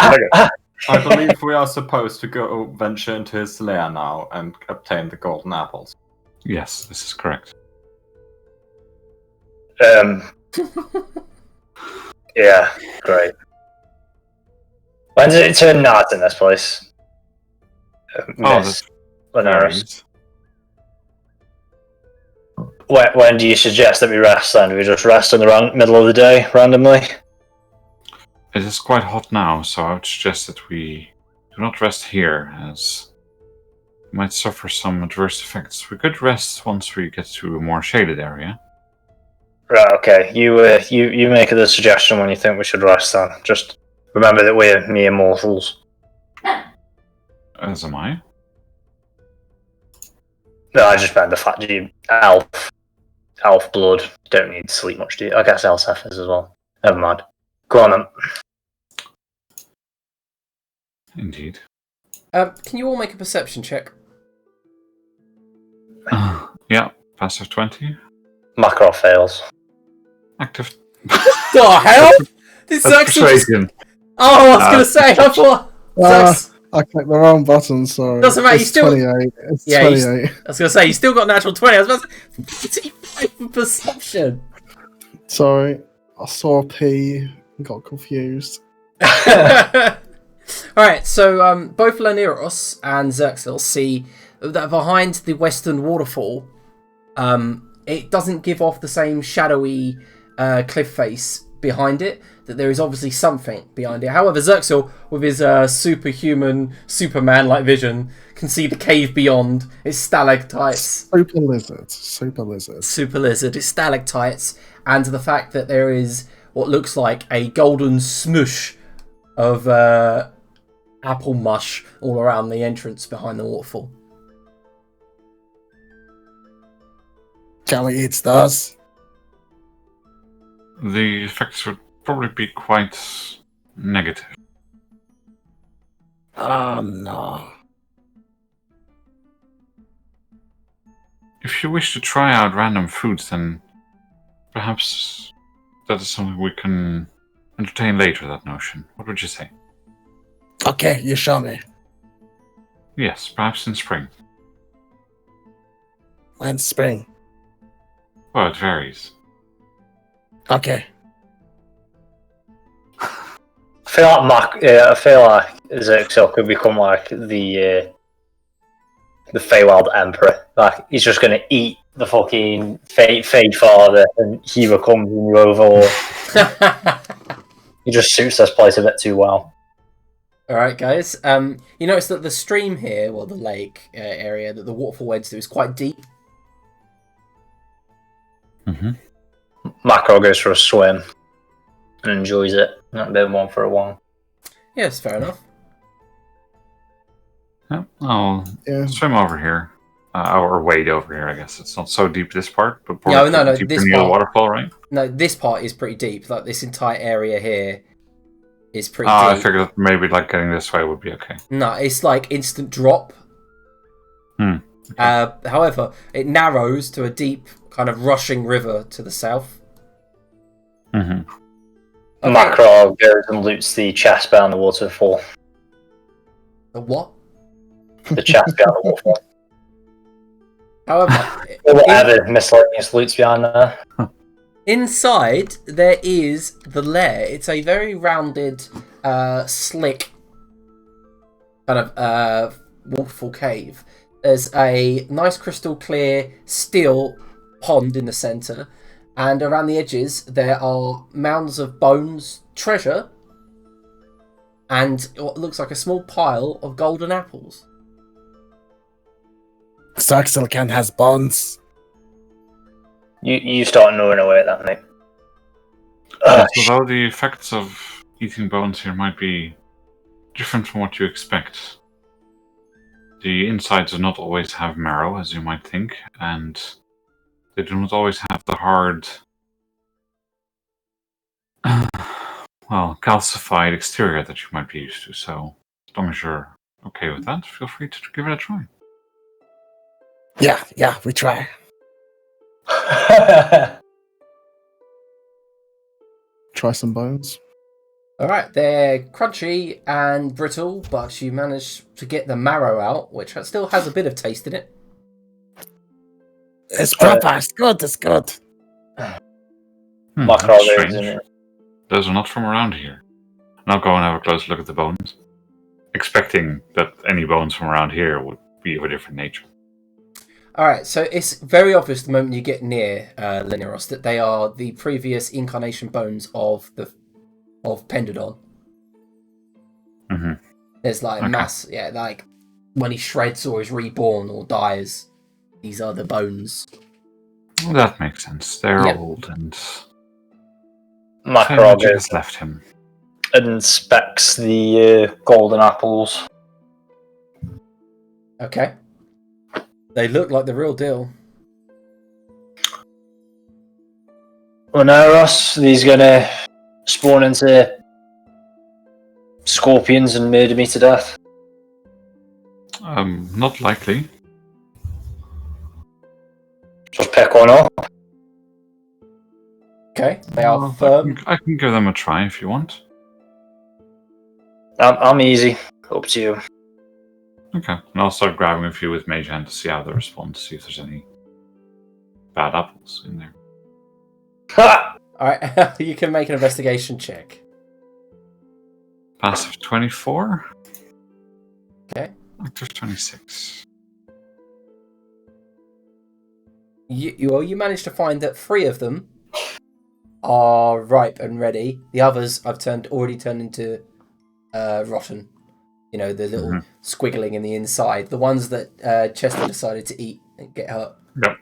Let go. I believe we are supposed to go venture into his lair now and obtain the golden apples. Yes, this is correct. Yeah, great. When did it turn night in this place? Miss Linares. When do you suggest that we rest then? Do we just rest in the middle of the day, randomly? It is quite hot now, so I would suggest that we do not rest here, as we might suffer some adverse effects. We could rest once we get to a more shaded area. Right, okay. You make the suggestion when you think we should rest then. Just remember that we're mere mortals. As am I. No, I just meant the fact that you elf blood, don't need to sleep much, do you? I guess Elsef is as well. Never mind. Go on then. Indeed. Can you all make a perception check? Yeah, passive 20. Macro fails. Active. The hell? This That's Zerxel just... persuasion. Oh, I was going to say, I thought... Zerx... I clicked the wrong button, sorry. Doesn't matter, It's you still- 28. It's Yeah, 28. I was going to say, you still got natural 20. I was about to say, 45 for perception. Sorry. I saw a P and got confused. Alright, so both Laniros and Zerxil see that behind the western waterfall, it doesn't give off the same shadowy cliff face behind it, that there is obviously something behind it. However, Zerxil, with his superhuman, Superman-like vision, can see the cave beyond. It's stalactites. Super lizard. Super lizard. Super lizard, it's stalactites, and the fact that there is what looks like a golden smush of apple mush all around the entrance behind the waterfall. Shall we eat those? The effects would probably be quite negative. Oh no. If you wish to try out random foods, then perhaps that is something we can entertain later, that notion. What would you say? Okay, you show me. Yes, perhaps in spring. When's spring? Well, it varies. Okay. I feel like Zerxil could become like the Feywild Emperor. Like he's just gonna eat the fucking Fey Father, and he becomes the new overlord. He just suits this place a bit too well. Alright, guys. You notice that the stream here, well, the lake area that the waterfall weds to, is quite deep. Mm-hmm. Macro goes for a swim and enjoys it. Not been one for a while. Yes, fair enough. Yeah, I'll Yeah. swim over here. Or wade over here, I guess. It's not so deep, this part, but No, no, deeper this near the part- waterfall, right? No, this part is pretty deep. Like, this entire area here is pretty I deep. figured that maybe like getting this way would be okay. No, it's like instant drop. However, it narrows to a deep, kind of rushing river to the south. Mm-hmm. Okay. Macro goes and loots the chest behind the waterfall. The what? The chest behind the waterfall. However, Or whatever miscellaneous loot's behind there. inside there is the lair. It's a very rounded, slick kind of waterfall cave. There's a nice crystal clear steel pond in the centre, and around the edges there are mounds of bones, treasure, and what looks like a small pile of golden apples. Sarxilcan has bones. You start gnawing away at that, mate. So though the effects of eating bones here might be different from what you expect, the insides do not always have marrow, as you might think, and they do not always have the hard, calcified exterior that you might be used to. So, as long as you're okay with that, feel free to give it a try. Yeah, we try. Try some bones. Alright, they're crunchy and brittle, but you manage to get the marrow out, which still has a bit of taste in it. It's proper. It's good. It's good. Macro That's goes strange. in. Those are not from around here. And I'll go and have a close look at the bones, expecting that any bones from around here would be of a different nature. Alright, so it's very obvious the moment you get near Lineros that they are the previous incarnation bones of Pendodon. Mm-hmm. There's like Okay. like when he shreds or is reborn or dies, these are the bones. Well, that makes sense. They're Yep. old and Macro magic goes has left him. and inspects the golden apples. Okay. They look like the real deal. Oneros, he's gonna spawn into scorpions and murder me to death. Not likely. Just pick one up. Okay, they are Well, firm. I can give them a try if you want. I'm easy. Up to you. Okay, and I'll start grabbing a few with Mage Hand to see how they respond, to see if there's any bad apples in there. Ha! Alright, you can make an investigation check. Passive 24. Okay. Active 26. You managed to find that 3 of them are ripe and ready. The others I've already turned into rotten. You know, the little squiggling in the inside. The ones that Chester decided to eat and get hurt. Yep.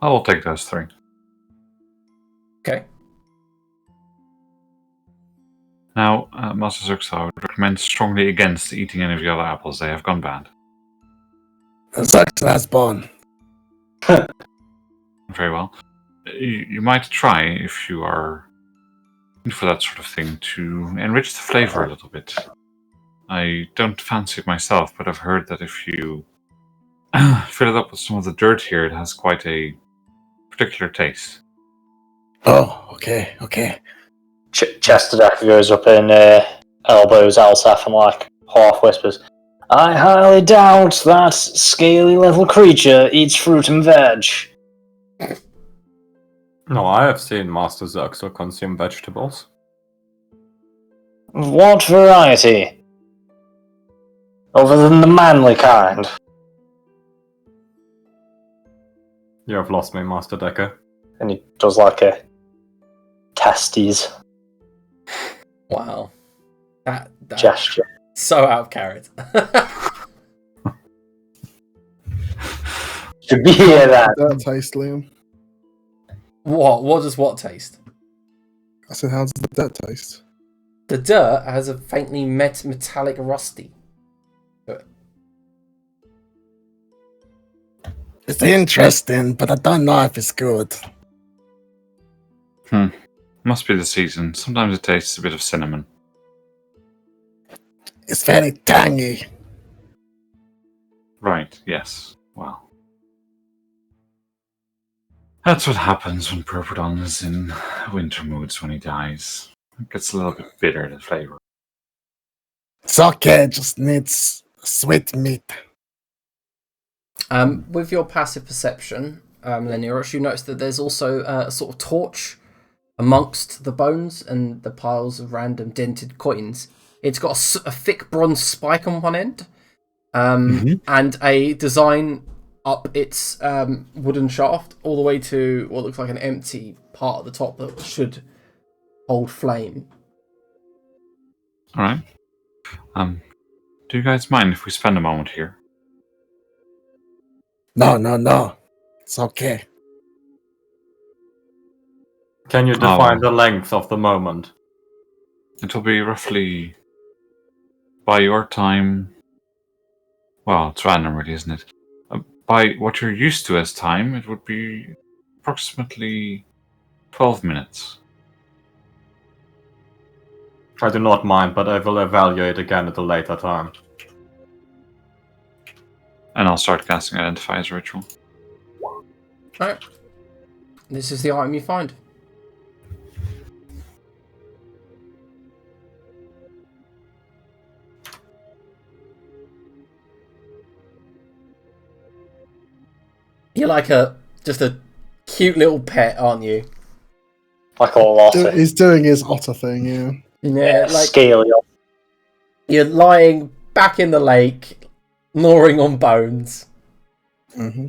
I will take those 3. Okay. Now, Master Zux, I would recommend strongly against eating any of the other apples. They have gone bad. Sucks last born. Very well. You might try, if you are for that sort of thing, to enrich the flavor a little bit. I don't fancy it myself, but I've heard that if you fill it up with some of the dirt here, it has quite a particular taste. Oh, okay. Chester Decker goes up and elbows Alsaf and like half whispers, I highly doubt that scaly little creature eats fruit and veg. No, I have seen Master Zerxel consume vegetables. What variety? Other than the manly kind. You have lost me, Master Decker. And he does like a testes Wow. That gesture. so out of character. To be here that. That taste, Liam. What does what taste? I said, how does the dirt taste? The dirt has a faintly metallic rusty. It's interesting, but I don't know if it's good. Must be the season. Sometimes it tastes a bit of cinnamon. It's very tangy. Right, yes. Well. That's what happens when Purpodon is in winter moods when he dies. It gets a little bit bitter, the flavor. It's okay, it just needs sweet meat. With your passive perception, Leniros, you notice that there's also a sort of torch amongst the bones and the piles of random dented coins. It's got a thick bronze spike on one end, and a design up its wooden shaft all the way to what looks like an empty part at the top that should hold flame. Alright. Do you guys mind if we spend a moment here? No. It's okay. Can you define the length of the moment? It will be roughly, by your time, well, it's random really, isn't it? By what you're used to as time, it would be approximately 12 minutes. I do not mind, but I will evaluate again at a later time. And I'll start casting Identify as a ritual. Alright. This is the item you find. You're like just a cute little pet, aren't you? Like a lot. He's doing his otter thing, yeah. Yeah, like Scaly. you're lying back in the lake, gnawing on bones. Mm-hmm.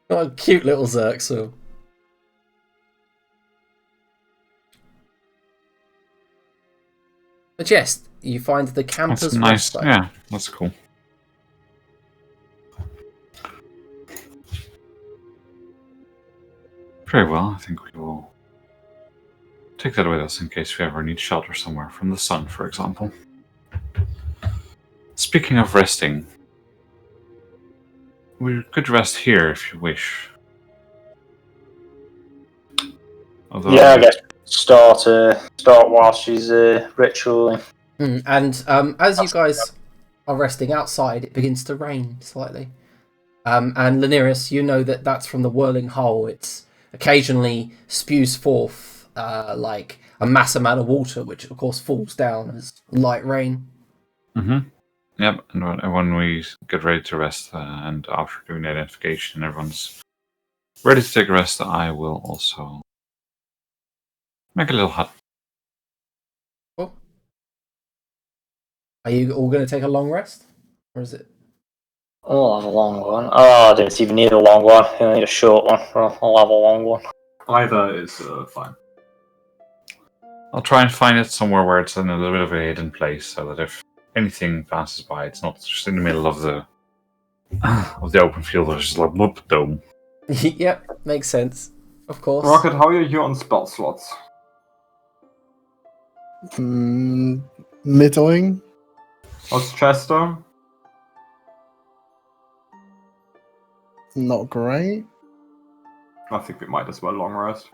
What a cute little Zerxel. But yes, you find the campus That's nice. website. Yeah, that's cool. Very well, I think we will take that with us in case we ever need shelter somewhere from the sun, for example. Speaking of resting, we could rest here if you wish. Although, Yeah, I guess start while she's ritualing. And as you guys are resting outside, it begins to rain slightly. And Laniris, you know that that's from the whirling hole. It's occasionally spews forth like a mass amount of water, which of course falls down as light rain. Mm-hmm. Yep, and when we get ready to rest, and after doing the identification, everyone's ready to take a rest, I will also make a little hut. Cool. Are you all going to take a long rest? Or is it? I'll have a long one. Oh, I didn't even need a long one. I need a short one. I'll have a long one. Either is fine. I'll try and find it somewhere where it's in a little bit of a hidden place, so that if anything passes by, it's not just in the middle of the open field. There's just like whoop dome. Yep, makes sense. Of course. Rocket, how are you on spell slots? Middling. How's Chester? Not great. I think we might as well long rest.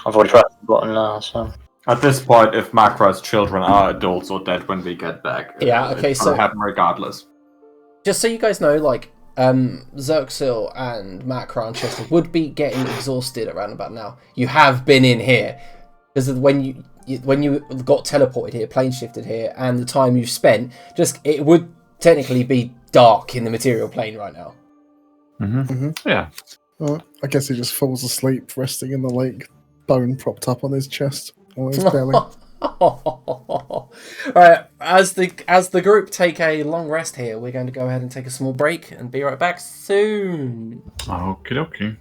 I've already pressed the button now, so. At this point, if Macra's children are adults or dead when we get back, Yeah, okay, it's gonna so- happen regardless. Just so you guys know, like, Xerxil and Macra and Chester would be getting exhausted around about now. You have been in here. Because when you got teleported here, plane shifted here, and the time you've spent, it would technically be dark in the material plane right now. Yeah. I guess he just falls asleep, resting in the lake, bone propped up on his chest or his belly. Alright, as the group take a long rest here, we're going to go ahead and take a small break and be right back soon. Okie dokie.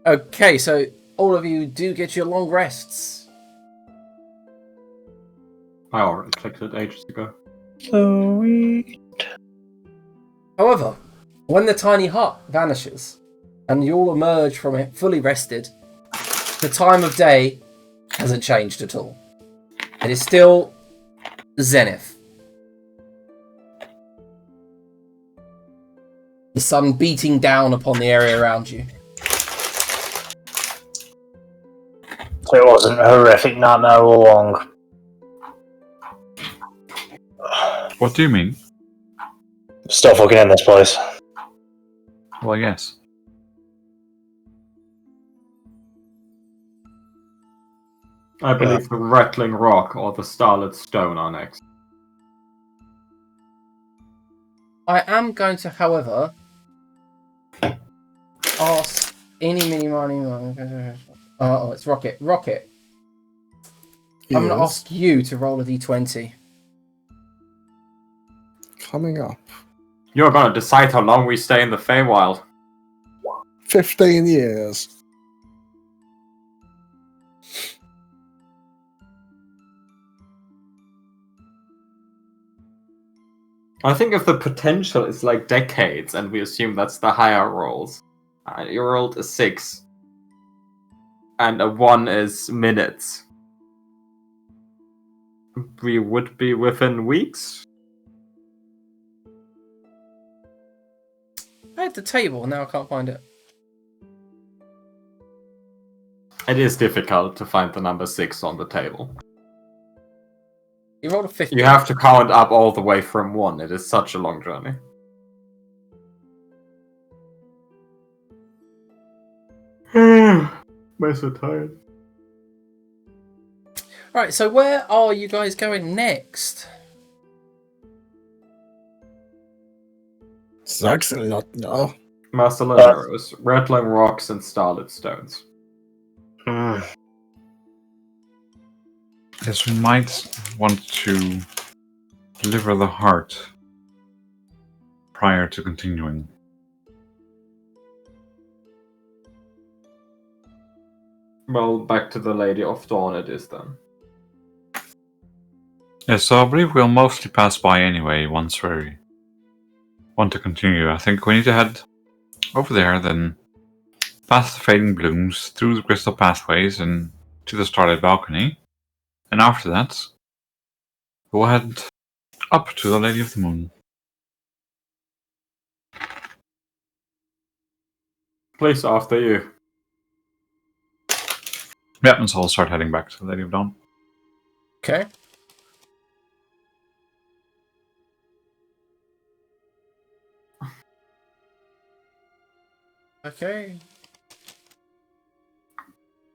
Okay, so all of you do get your long rests. I already clicked it ages ago. Sweet. However, when the tiny hut vanishes and you all emerge from it fully rested, the time of day hasn't changed at all. It is still zenith. The sun beating down upon the area around you. It wasn't a horrific nightmare all along. What do you mean? Still fucking in this place. Well, yes. I believe the Rattling Rock or the Starlit Stone are next. I am going to, however, ask any mini money. Oh, it's Rocket. Rocket. I'm going to Yes. ask you to roll a d20. Coming up. You're gonna decide how long we stay in the Feywild. 15 years. I think if the potential is like decades, and we assume that's the higher rolls, you rolled a 6, and a 1 is minutes. We would be within weeks? I had the table, now I can't find it. It is difficult to find the number 6 on the table. You rolled a 50. You have to count up all the way from 1. It is such a long journey. I'm so tired. Right, so where are you guys going next? Sag's not know. Marcellin Arrows, Rattling Rocks, and Starlit Stones. Yes, we might want to deliver the heart prior to continuing. Well, back to the Lady of Dawn it is then. Yes, so I believe we'll mostly pass by anyway once we want to continue. I think we need to head over there, then past the fading blooms, through the crystal pathways, and to the starlit balcony. And after that, we'll head up to the Lady of the Moon. Please, after you. Yeah, and so I'll start heading back to the Lady of Dawn. Okay. Okay.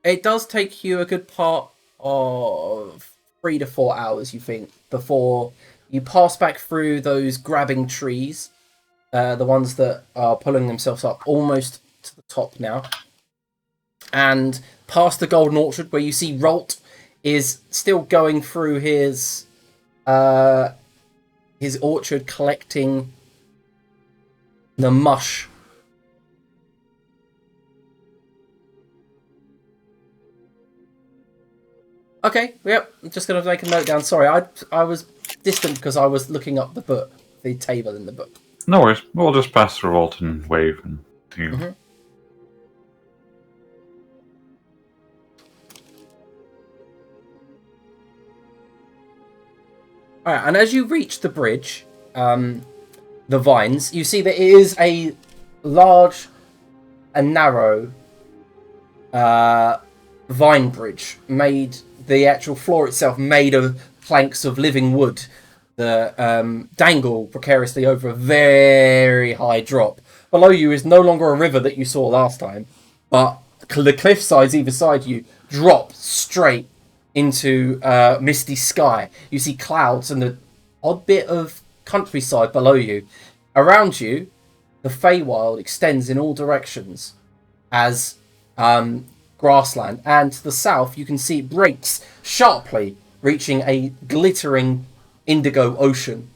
It does take you a good part of 3 to 4 hours, you think, before you pass back through those grabbing trees, the ones that are pulling themselves up almost to the top now, and past the Golden Orchard where you see Rolt is still going through his orchard collecting the mush. Okay, yep, I'm just going to make a note down. Sorry, I was distant because I was looking up the book, the table in the book. No worries, we'll just pass through Vault and wave and continue. Mm-hmm. Alright, and as you reach the bridge, the vines, you see that it is a large and narrow vine bridge made. The actual floor itself made of planks of living wood that dangle precariously over a very high drop. Below you is no longer a river that you saw last time, but the cliff sides either side you drop straight into misty sky. You see clouds and the odd bit of countryside below you. Around you, the Feywild extends in all directions as grassland, and to the south you can see it breaks sharply, reaching a glittering indigo ocean.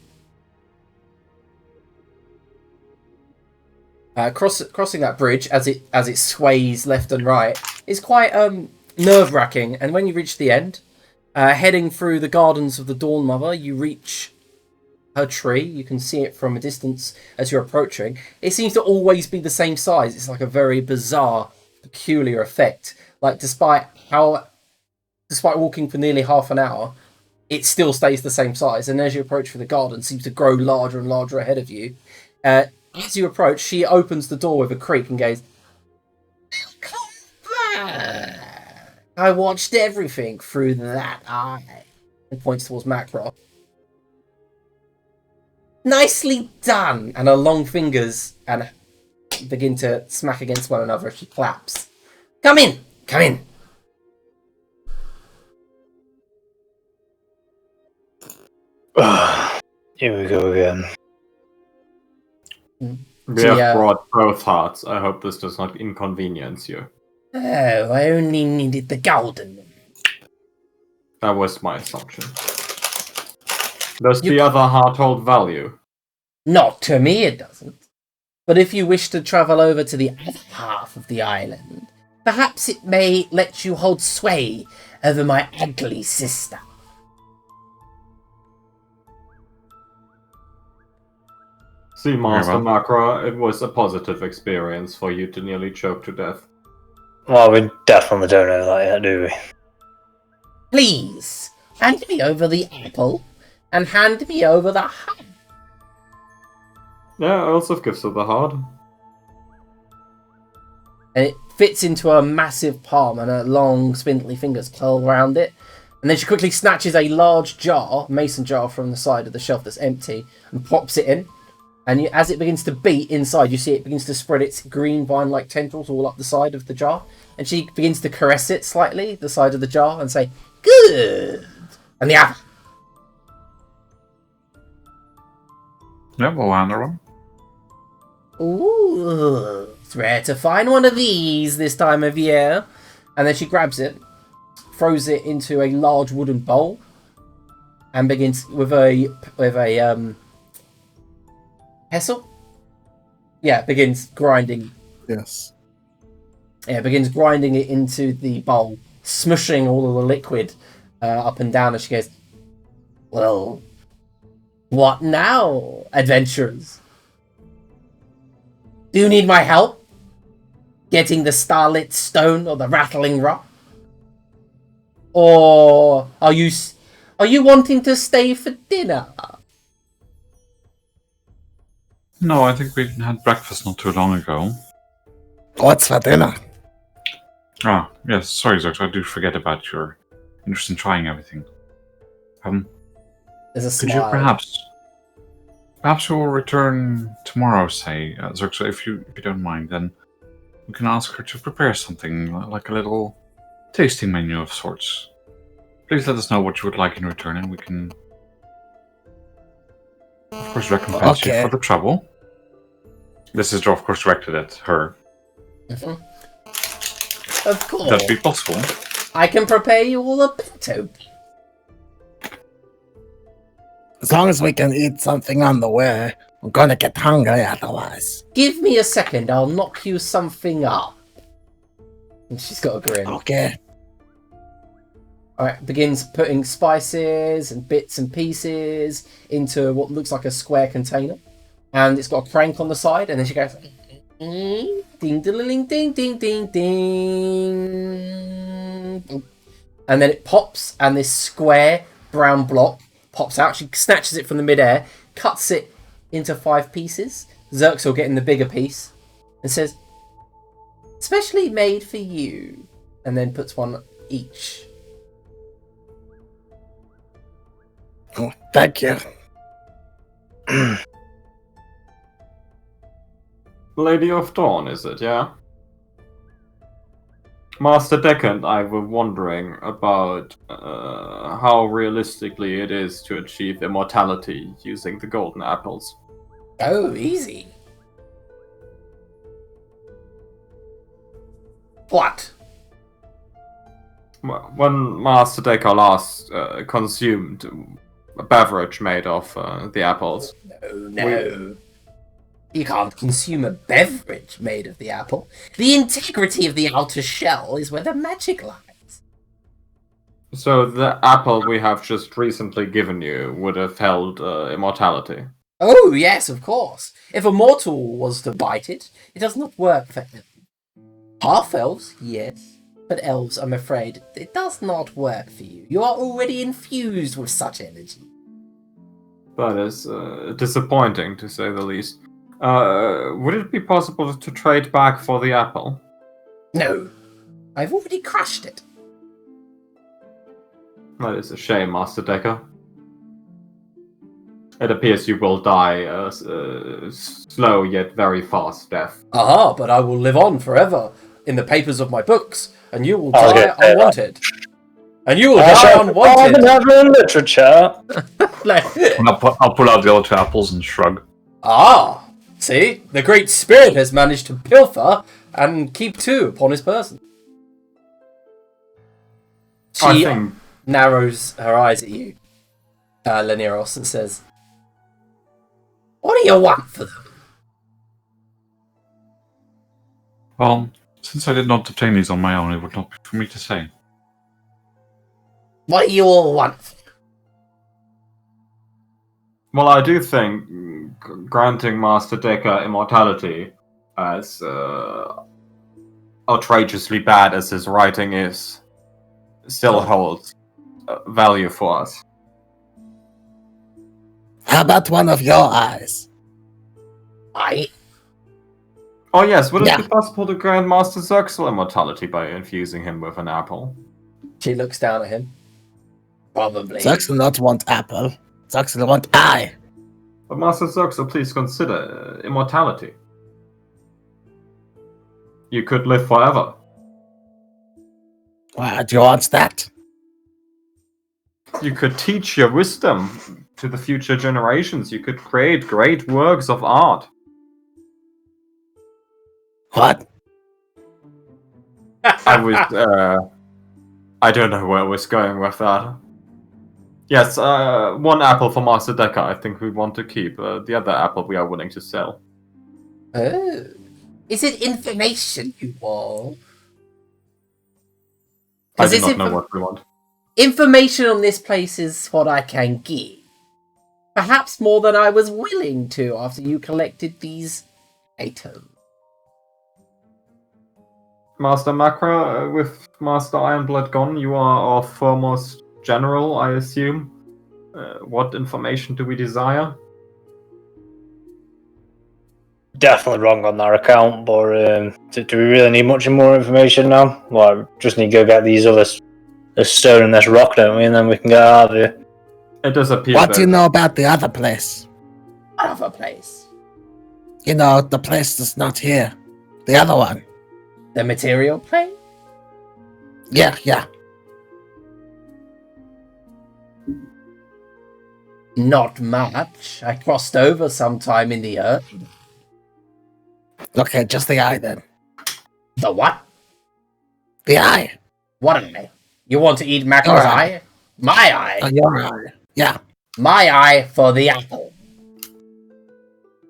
Crossing that bridge as it sways left and right is quite nerve-wracking. And when you reach the end, heading through the gardens of the Dawn Mother, you reach her tree. You can see it from a distance as you're approaching. It seems to always be the same size. It's like a very bizarre, peculiar effect. Like despite walking for nearly half an hour, it still stays the same size. And as you approach through the garden, it seems to grow larger and larger ahead of you. As you approach, she opens the door with a creak and goes, I watched everything through that eye. And points towards Macro. Nicely done! And her long fingers and begin to smack against one another as she claps. Come in! Come in! Here we go again. We have brought both hearts. I hope this does not inconvenience you. Oh, I only needed the golden. That was my assumption. Does the other heart hold value? Not to me, it doesn't. But if you wish to travel over to the other half of the island, perhaps it may let you hold sway over my ugly sister. See, Master Macro, it was a positive experience for you to nearly choke to death. Well, we definitely don't know that yet, do we? Please, hand me over the apple, and hand me over the heart. Yeah, I also have gifts of the heart. And it fits into her massive palm, and her long, spindly fingers curl around it. And then she quickly snatches a large jar, mason jar, from the side of the shelf that's empty, and pops it in. And as it begins to beat inside, you see it begins to spread its green vine-like tendrils all up the side of the jar. And she begins to caress it slightly, the side of the jar, and say, good! And the apple. Yeah, we'll hand her one. Ooh, it's rare to find one of these this time of year. And then she grabs it, throws it into a large wooden bowl, and begins with a pestle? Yeah, begins grinding. Yes. Yeah, begins grinding it into the bowl, smushing all of the liquid up and down as she goes, well, what now, adventurers? Do you need my help? Getting the starlit stone or the rattling rock? Or are you wanting to stay for dinner? No, I think we had breakfast not too long ago. What's for dinner? Ah, yes, sorry, Zox, I do forget about your interest in trying everything. There's a Could smile. you perhaps we'll return tomorrow, say, Zox, if you don't mind, then we can ask her to prepare something, like a little tasting menu of sorts. Please let us know what you would like in return, and we can, of course, recompense you for the trouble. This is, of course, directed at her. Mm-hmm. Of course. Would that be possible? I can prepare you all a bento. As long as we can eat something on the way, we're gonna get hungry otherwise. Give me a second, I'll knock you something up. And she's got a grin. Okay. Alright, begins putting spices and bits and pieces into what looks like a square container. And it's got a crank on the side, and then she goes, ding, ding, ding, ding, ding, ding, ding. And then it pops, and this square brown block pops out. She snatches it from the midair, cuts it into 5 pieces. Zerx will get in the bigger piece, and says, specially made for you. And then puts one each. Oh, thank you. Lady of Dawn, is it, yeah? Master Decker and I were wondering about how realistically it is to achieve immortality using the golden apples. Oh, easy. What? When Master Decker last consumed a beverage made of the apples. No. You can't consume a beverage made of the apple. The integrity of the outer shell is where the magic lies. So the apple we have just recently given you would have held immortality. Oh, yes, of course. If a mortal was to bite it, it does not work for elves. Half-elves, yes. But elves, I'm afraid, it does not work for you. You are already infused with such energy. That is disappointing, to say the least. Would it be possible to trade back for the apple? No. I've already crushed it. That is a shame, Master Decker. It appears you will die a slow yet very fast death. Aha, but I will live on forever in the papers of my books, and you will I was die gonna say that. unwanted. And you will I die shall unwanted. never in literature. I'll pull out the other 2 apples and shrug. Ah, see? The Great Spirit has managed to pilfer and keep 2 upon his person. I She think narrows her eyes at you, Leniros, and says, "What do you want for them?" Well, since I did not obtain these on my own, it would not be for me to say. What do you all want for them? Well, I do think granting Master Decker immortality, as outrageously bad as his writing is, still holds value for us. How about one of your eyes? Oh yes, would it Yeah. be possible to grant Master Zerxel immortality by infusing him with an apple? She looks down at him. Probably. Zaxel not want apple. Zaxel want eye. But Master Zerxel, please consider immortality. You could live forever. Why do you want that? You could teach your wisdom to the future generations. You could create great works of art. What? I was, I don't know where I was going with that. Yes, 1 apple for Master Decker I think we want to keep. The other apple we are willing to sell. Oh. Is it information you want? I 'Cause do it's not know what we want. Information on this place is what I can give. Perhaps more than I was willing to after you collected these items. Master Macra, with Master Ironblood gone, you are our foremost general, I assume. What information do we desire? Definitely wrong on that account, but do we really need much more information now? Well, just need to go get these this stone and this rock, don't we? And then we can get out of here. It does appear What that do you know about the other place? Other place. You know, the place that's not here. The other one. The material plane? Yeah. Not much. I crossed over sometime in the earth. Okay, just the eye then. The what? The eye. What eye? You want to eat Macra's Your eye? My eye? Your eye. Yeah. My eye for the apple.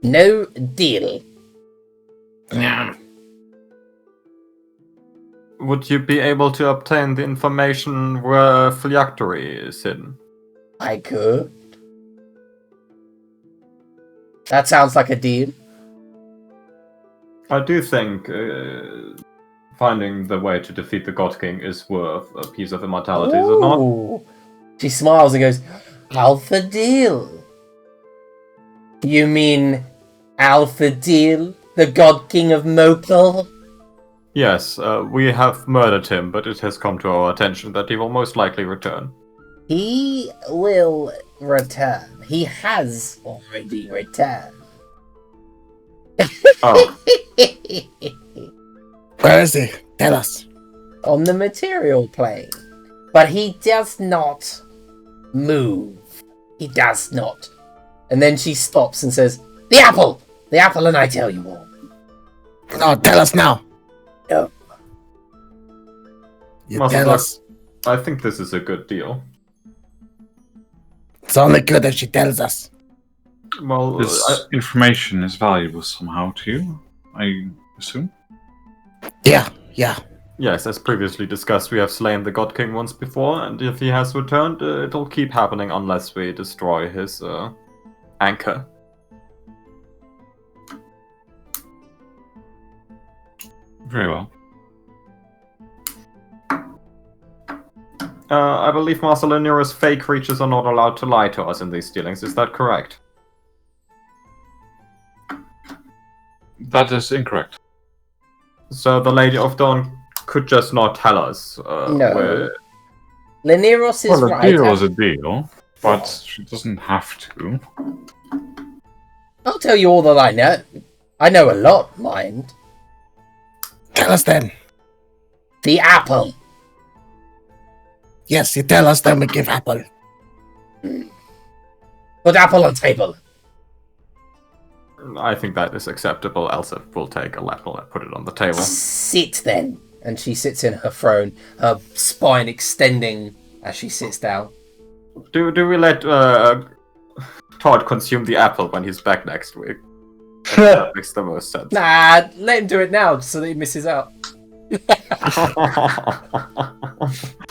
No deal. Yeah. would you be able to obtain the information where Phylactery is hidden? I could. That sounds like a deal. I do think finding the way to defeat the God King is worth a piece of immortality, is it not? Ooh. She smiles and goes, Alpha Deal. You mean Alpha Deal, the God King of Mokhul? Yes, we have murdered him, but it has come to our attention that he will most likely return. He will return. He has already returned. Oh, Where is he? Tell us. On the material plane. But he does not move. He does not. And then she stops and says, The apple! The apple, and I tell you all. No, tell us now. No. You Master tell Doc, us. I think this is a good deal. It's only good if she tells us. Well, This information is valuable somehow to you, I assume? Yeah. yes, as previously discussed, we have slain the God King once before, and if he has returned, it'll keep happening unless we destroy his anchor. Very well. I believe Master Lanira's fake creatures are not allowed to lie to us in these dealings, is that correct? That is incorrect. So the Lady of Dawn could just not tell us No. where... Laniros is Well, a right. deal is a deal, but she doesn't have to. I'll tell you all that I know. I know a lot, mind. Tell us then. The apple. Yes, you tell us, then we give apple. Put apple on table. I think that is acceptable. Elsa will take a apple and put it on the table. Sit then. And she sits in her throne, her spine extending as she sits down. Do we let Todd consume the apple when he's back next week? That makes the most sense. Nah, let him do it now so that he misses out.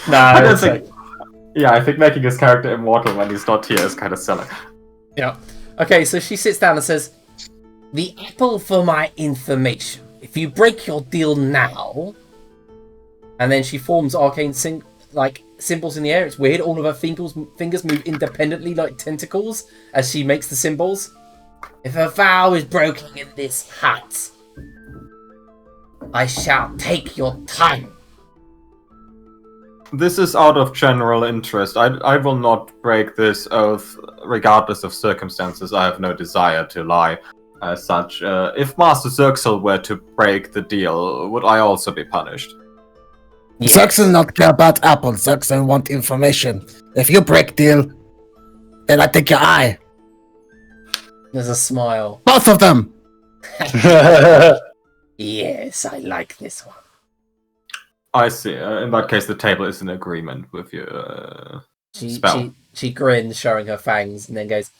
I don't think. Yeah, I think making his character immortal when he's not here is kind of silly. Yeah. Okay, so she sits down and says, "The apple for my information. If you break your deal now," and then she forms arcane symbols in the air. It's weird. All of her fingers move independently like tentacles as she makes the symbols. If a vow is broken in this hut, I shall take your time. This is out of general interest. I will not break this oath regardless of circumstances. I have no desire to lie as such. If Master Zirxel were to break the deal, would I also be punished? Yes. Zerxel not care about apple. Zerxel want information. If you break deal, then I take your eye. There's a smile. Both of them. Yes, I like this one. I see. In that case, the table is in agreement with your spell. She grins, showing her fangs, and then goes,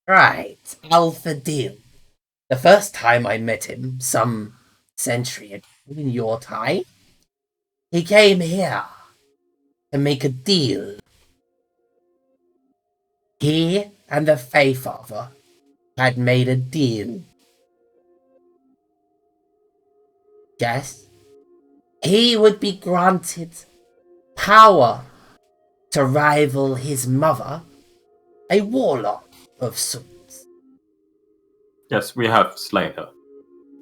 "Right, Alpha Deal. The first time I met him, some century ago in your time, he came here to make a deal. He and the Faefather had made a deal. Yes, he would be granted power to rival his mother, a warlock of sorts. Yes, we have slain her.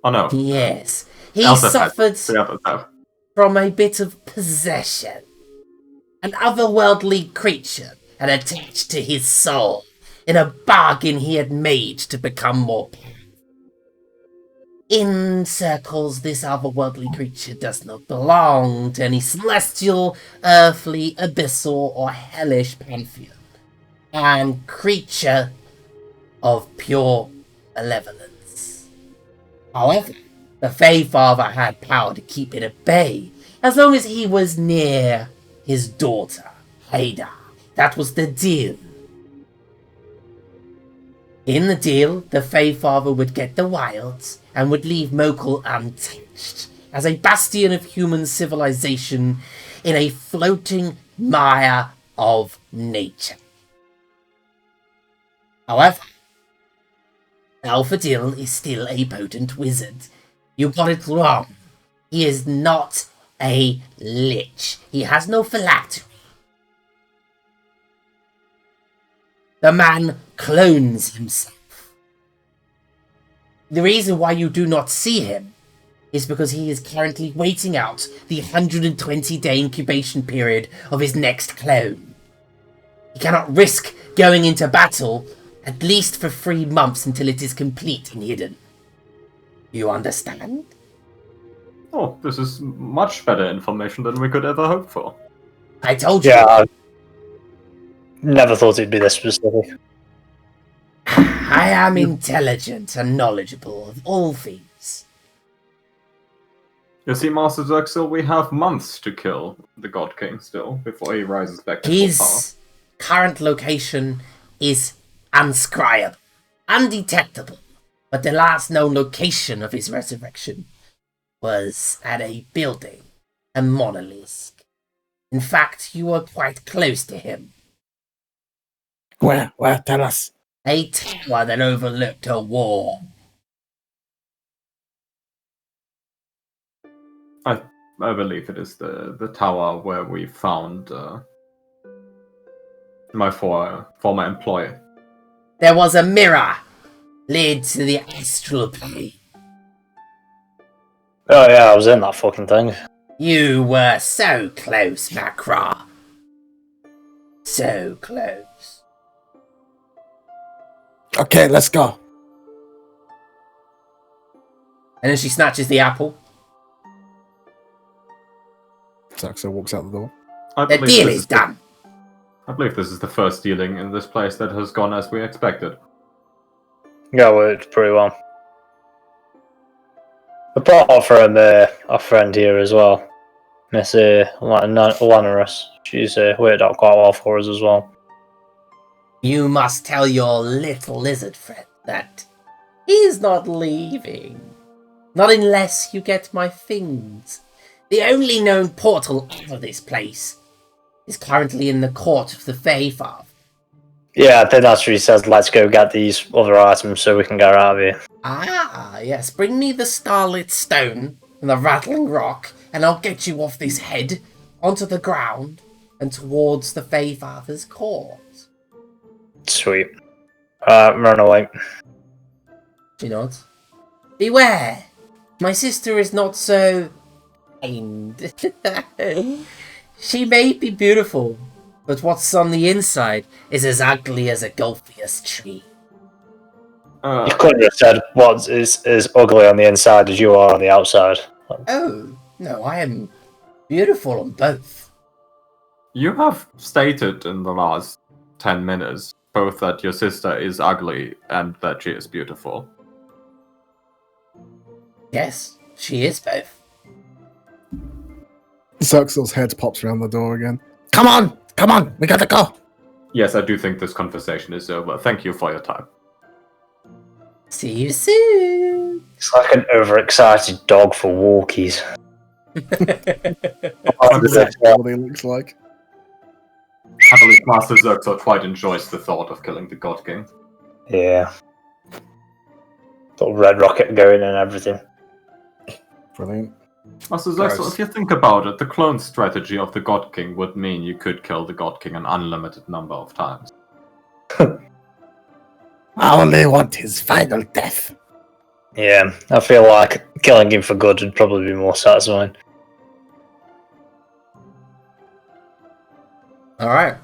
Oh no. Yes, he Elsa suffered the others have. from a bit of possession. An otherworldly creature had attached to his soul in a bargain he had made to become more powerful. In circles, this otherworldly creature does not belong to any celestial, earthly, abyssal, or hellish pantheon, and creature of pure malevolence. However, the Faefather had power to keep it at bay, as long as he was near his daughter, Haida. That was the deal. In the deal, the Faefather would get the wilds and would leave Mokhul untouched, as a bastion of human civilization in a floating mire of nature. However, Alphadil is still a potent wizard. You got it wrong. He is not a lich. He has no phylactery. The man clones himself. The reason why you do not see him is because he is currently waiting out the 120-day incubation period of his next clone. He cannot risk going into battle at least for 3 months until it is complete and hidden. You understand? Oh, this is much better information than we could ever hope for. I told you. Yeah, never thought it'd be this specific. I am intelligent and knowledgeable of all things. You see, Master Zerxil, we have months to kill the God King still, before he rises back to full power. His current location is unscribable. undetectable, but the last known location of his resurrection was at a building, a monolith. In fact, you were quite close to him. Where? Tell us. A tower that overlooked a war. I believe it is the tower where we found my former employer. There was a mirror led to the astral plane. Oh yeah, I was in that fucking thing. You were so close, Macra. So close. Okay, let's go. And then she snatches the apple. Saxo walks out the door. The deal is done. I believe this is the first dealing in this place that has gone as we expected. Yeah, it worked pretty well. I brought from our friend here as well, Miss Lanarus. She's worked out quite well for us as well. You must tell your little lizard friend that he's not leaving. Not unless you get my things. The only known portal out of this place is currently in the court of the Feyfather. Yeah, I think that's what he says. Let's go get these other items so we can get out of here. Ah, yes. Bring me the starlit stone and the rattling rock, and I'll get you off this head onto the ground and towards the Feyfather's court. Sweet. Run away. She nods. Beware! My sister is not so kind. She may be beautiful, but what's on the inside is as ugly as a Golfius tree. You couldn't have said what is as ugly on the inside as you are on the outside. Oh, no, I am beautiful on both. You have stated in the last 10 minutes both that your sister is ugly and that she is beautiful. Yes, she is both. Saxo's head pops around the door again. Come on, we gotta go. Yes, I do think this conversation is over. Thank you for your time. See you soon. It's like an overexcited dog for walkies. That's what he looks like. I believe Master Xerxor quite enjoys the thought of killing the God King. Yeah. Little red rocket going and everything. Brilliant. Master Xerxor, Gross. if you think about it, the clone strategy of the God King would mean you could kill the God King an unlimited number of times. I only want his final death. Yeah, I feel like killing him for good would probably be more satisfying. Alright.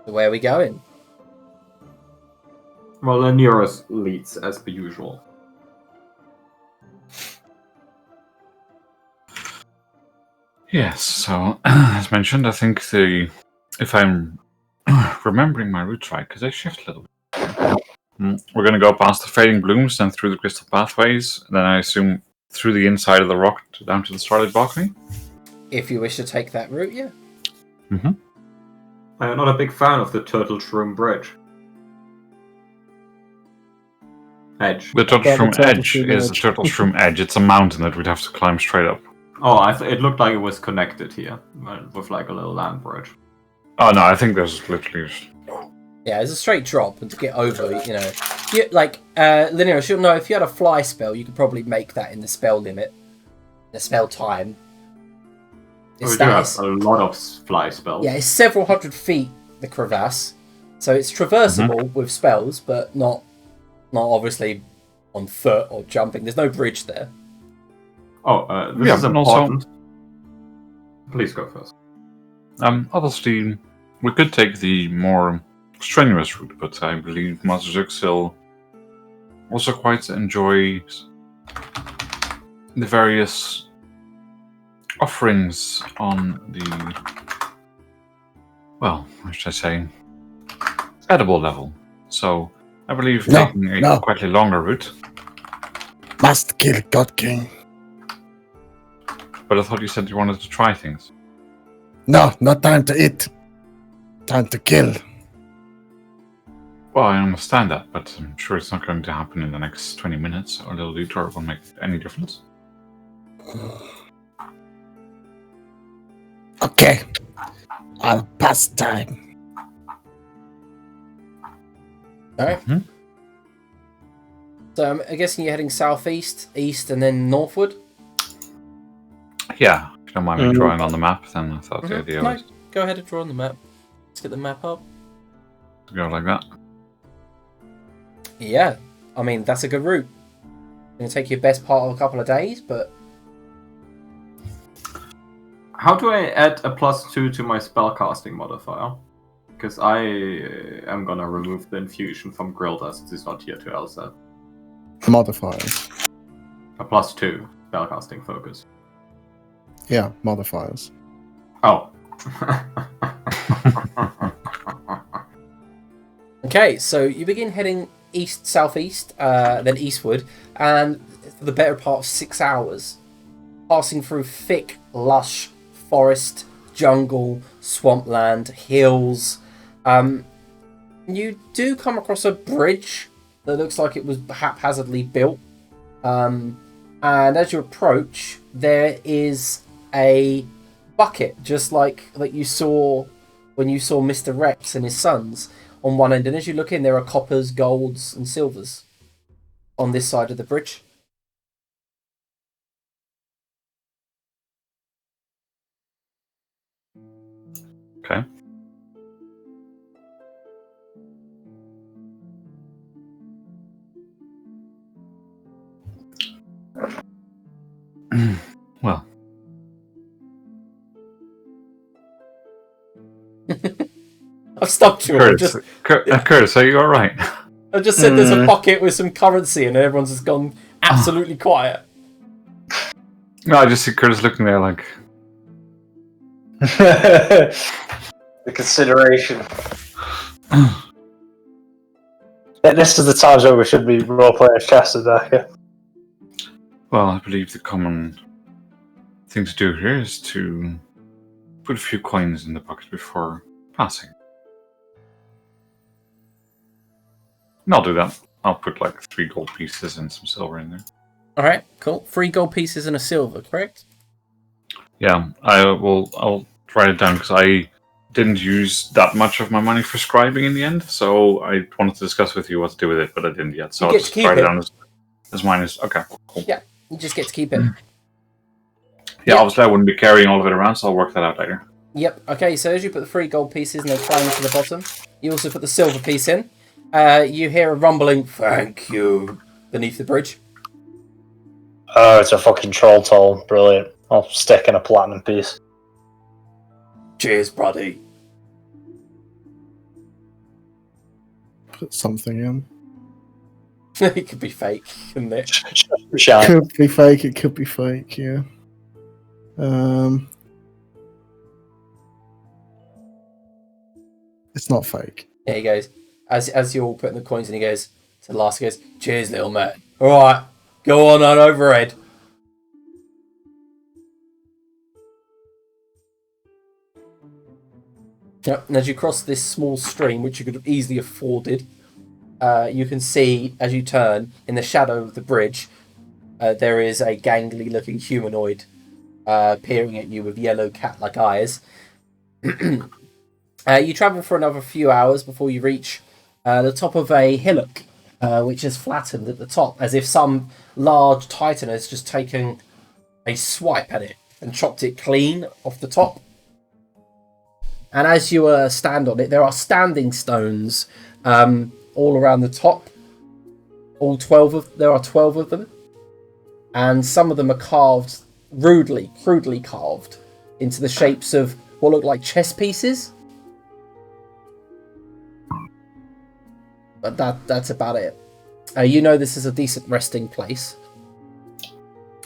So where are we going? Well, the nearest leads as per usual. Yes, so as mentioned, I think if I'm remembering my route right, because I shift a little bit. We're going to go past the fading blooms, then through the crystal pathways, then I assume through the inside of the rock down to the starlit balcony. If you wish to take that route, yeah. Mm-hmm. I am not a big fan of the Turtle Shroom Bridge. Edge. The Turtle Yeah, the Shroom Turtle Edge Shroom is the Edge. Turtle Shroom Edge. It's a mountain that we'd have to climb straight up. Oh, it looked like it was connected here with like a little land bridge. Oh no, I think there's literally... Yeah, it's a straight drop, and to get over, Linear, she'll know if you had a fly spell, you could probably make that in the spell limit, the spell time. We do have a lot of fly spells. Yeah, it's several hundred feet, the crevasse, so it's traversable with spells, but not obviously on foot or jumping. There's no bridge there. Oh, this Yeah, is and also- important. Please go first. Obviously, we could take the more strenuous route, but I believe Master Zuxil also quite enjoys the various offerings on the, well, how should I say, edible level. So I believe No, taking a no. quite longer route. Must kill God King. But I thought you said you wanted to try things. No, not time to eat. Time to kill. Well, I understand that, but I'm sure it's not going to happen in the next 20 minutes. Our little detour won't make any difference. Okay. I'll pass time. Alright. Mhm. So I'm guessing you're heading southeast, east, and then northward? Yeah, if you don't mind me drawing on the map, then I thought the Mhm. idea No, was go ahead and draw on the map. Let's get the map up. to go like that. Yeah, I mean, that's a good route. It's going to take you best part of a couple of days, but... How do I add a +2 to my spellcasting modifier? Because I am gonna remove the infusion from Grilda since it's not here to Elsa. Modifiers. A +2 spellcasting focus. Yeah, modifiers. Oh. Okay, so you begin heading east-southeast, then eastward, and for the better part of 6 hours, passing through thick, lush forest, jungle, swampland, hills. You do come across a bridge that looks like it was haphazardly built. And as you approach, there is a bucket, just like that you saw when you saw Mr. Rex and his sons on one end. And as you look in, there are coppers, golds, and silvers on this side of the bridge. Okay. Well, I've stopped you. Curtis, Curtis, are you all right? I just said there's a bucket with some currency, and everyone's just gone absolutely quiet. No, I just see Curtis looking there like, The consideration. This is the times where we should be role-playing as Chastadaker. well, I believe the common thing to do here is to put a few coins in the bucket before passing. And I'll do that. I'll put like 3 gold pieces and some silver in there. Alright, cool. 3 gold pieces and a silver, correct? Yeah, I'll write it down because I didn't use that much of my money for scribing in the end, so I wanted to discuss with you what to do with it, but I didn't yet. So You I'll get just to keep write it. it down as mine is. Okay, cool. Yeah, you just get to keep it. Yeah, obviously I wouldn't be carrying all of it around, so I'll work that out later. Yep, okay, so as you put the 3 gold pieces and they climb to the bottom, you also put the silver piece in. You hear a rumbling, "Thank you," beneath the bridge. Oh, it's a fucking troll toll. Brilliant. I'll stick in a platinum piece. Cheers, buddy. Put something in. It could be fake, couldn't it? Shine. Could be fake, it could be fake, yeah. It's not fake. There he goes. As you're all putting the coins in, he goes to the last, he goes, "Cheers, little mate. Alright, go on overhead." Yep, and as you cross this small stream, which you could have easily afforded, you can see, as you turn, in the shadow of the bridge, there is a gangly looking humanoid peering at you with yellow cat-like eyes. You travel for another few hours before you reach the top of a hillock, which is flattened at the top, as if some large titan has just taken a swipe at it and chopped it clean off the top. And as you stand on it, there are standing stones all around the top. There are 12 of them, and some of them are carved crudely carved into the shapes of what look like chess pieces. But that's about it. You know this is a decent resting place.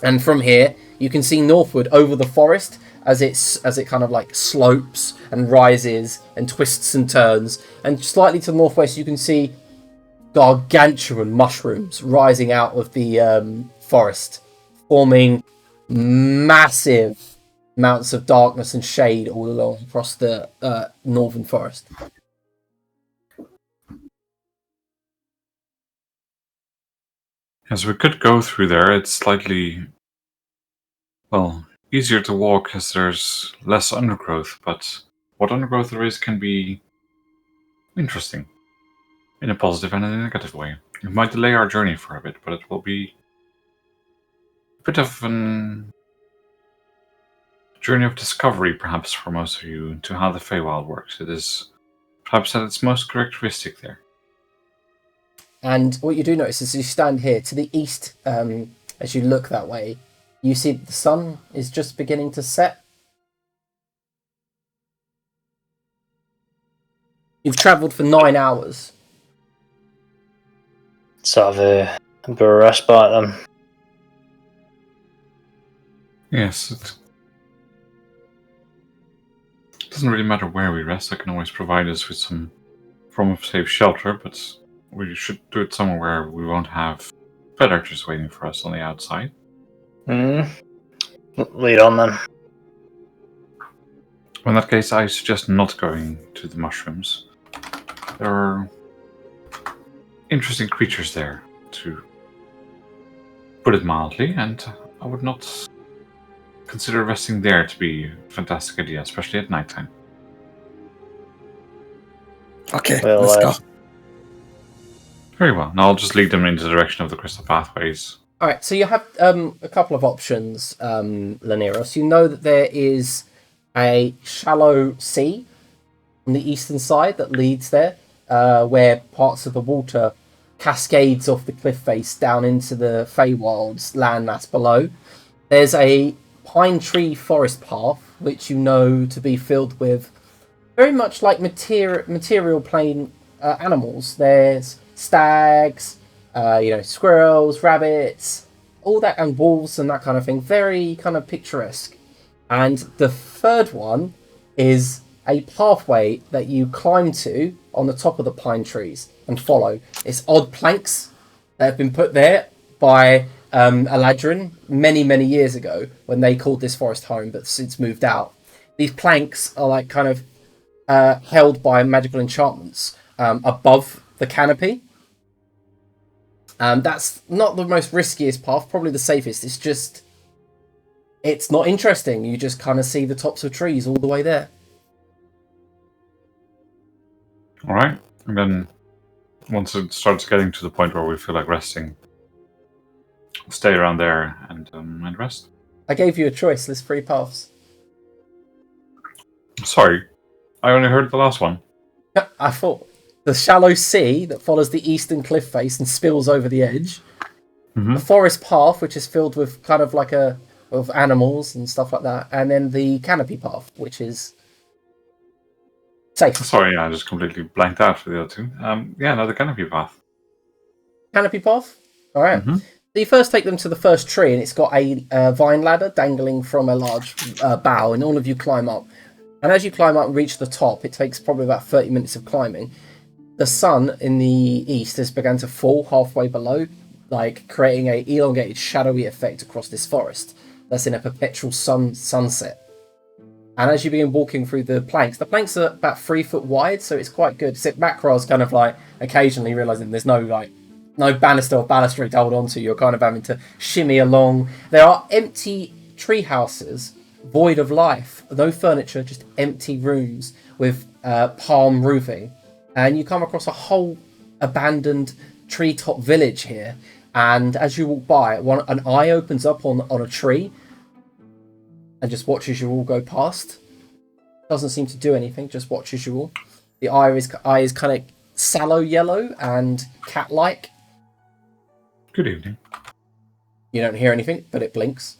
And from here, you can see northward over the forest as it kind of like slopes and rises and twists and turns. And slightly to the northwest, you can see gargantuan mushrooms rising out of the forest, forming massive amounts of darkness and shade all along across the northern forest. Yes, we could go through there. It's slightly, well, easier to walk as there's less undergrowth, but what undergrowth there is can be interesting in a positive and in a negative way. It might delay our journey for a bit, but it will be a bit of a journey of discovery, perhaps, for most of you, into how the Feywild works. It is perhaps at its most characteristic there. And what you do notice is you stand here to the east, as you look that way, you see that the sun is just beginning to set. You've travelled for 9 hours. Sort of a bit of a respite then. Yes, it doesn't really matter where we rest. I can always provide us with some form of safe shelter, but we should do it somewhere where we won't have predators waiting for us on the outside. Lead on then. In that case, I suggest not going to the mushrooms. There are interesting creatures there, to put it mildly, and I would not consider resting there to be a fantastic idea, especially at nighttime. Okay, Well, let's go. Very well. Now I'll just lead them in the direction of the crystal pathways. Alright, so you have a couple of options, Laneros. You know that there is a shallow sea on the eastern side that leads there, where parts of the water cascades off the cliff face down into the Feywild's landmass below. There's a pine tree forest path, which you know to be filled with very much like material plane animals. There's stags, squirrels, rabbits, all that, and wolves and that kind of thing. Very kind of picturesque. And the third one is a pathway that you climb to on the top of the pine trees and follow. It's odd planks that have been put there by Eladrin many, many years ago when they called this forest home, but since moved out. These planks are like kind of held by magical enchantments above the canopy. That's not the most riskiest path, probably the safest. It's not interesting. You just kind of see the tops of trees all the way there. Alright, and then once it starts getting to the point where we feel like resting, stay around there and rest. I gave you a choice. There's 3 paths. Sorry, I only heard the last one. I thought the shallow sea that follows the eastern cliff face and spills over the edge. Mm-hmm. The forest path, which is filled with kind of like of animals and stuff like that, and then the canopy path, which is safe. Sorry, I just completely blanked out for the other two. The canopy path. Canopy path? Alright. Mm-hmm. So you first take them to the first tree, and it's got a vine ladder dangling from a large bough, and all of you climb up. And as you climb up and reach the top, it takes probably about 30 minutes of climbing. The sun in the east has begun to fall halfway below, like creating a elongated, shadowy effect across this forest that's in a perpetual sunset. And as you begin walking through the planks are about 3 foot wide, so it's quite good. Except Macro's kind of like occasionally realizing there's no banister or balustrade to hold on to. You're kind of having to shimmy along. There are empty tree houses, void of life, no furniture, just empty rooms with palm roofing. And you come across a whole abandoned treetop village here. And as you walk by, an eye opens up on a tree and just watches you all go past. Doesn't seem to do anything, just watches you all. The eye is kind of sallow yellow and cat-like. Good evening. You don't hear anything, but it blinks.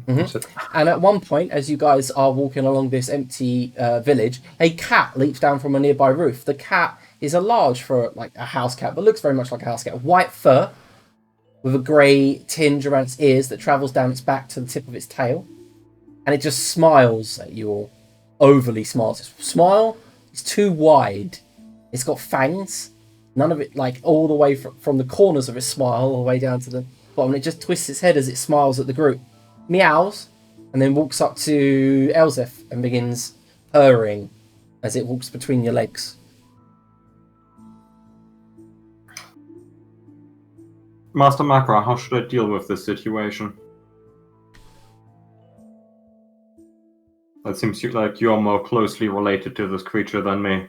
That's it. And at one point, as you guys are walking along this empty village, a cat leaps down from a nearby roof. The cat is a large for like a house cat, but looks very much like a house cat. White fur with a grey tinge around its ears that travels down its back to the tip of its tail. And it just smiles at you all. Overly smiles. Its smile is too wide. It's got fangs. None of it, like, all the way from the corners of its smile all the way down to the bottom. And it just twists its head as it smiles at the group. Meows, and then walks up to Elzef and begins purring as it walks between your legs. Master Macra, how should I deal with this situation? It seems like you're more closely related to this creature than me.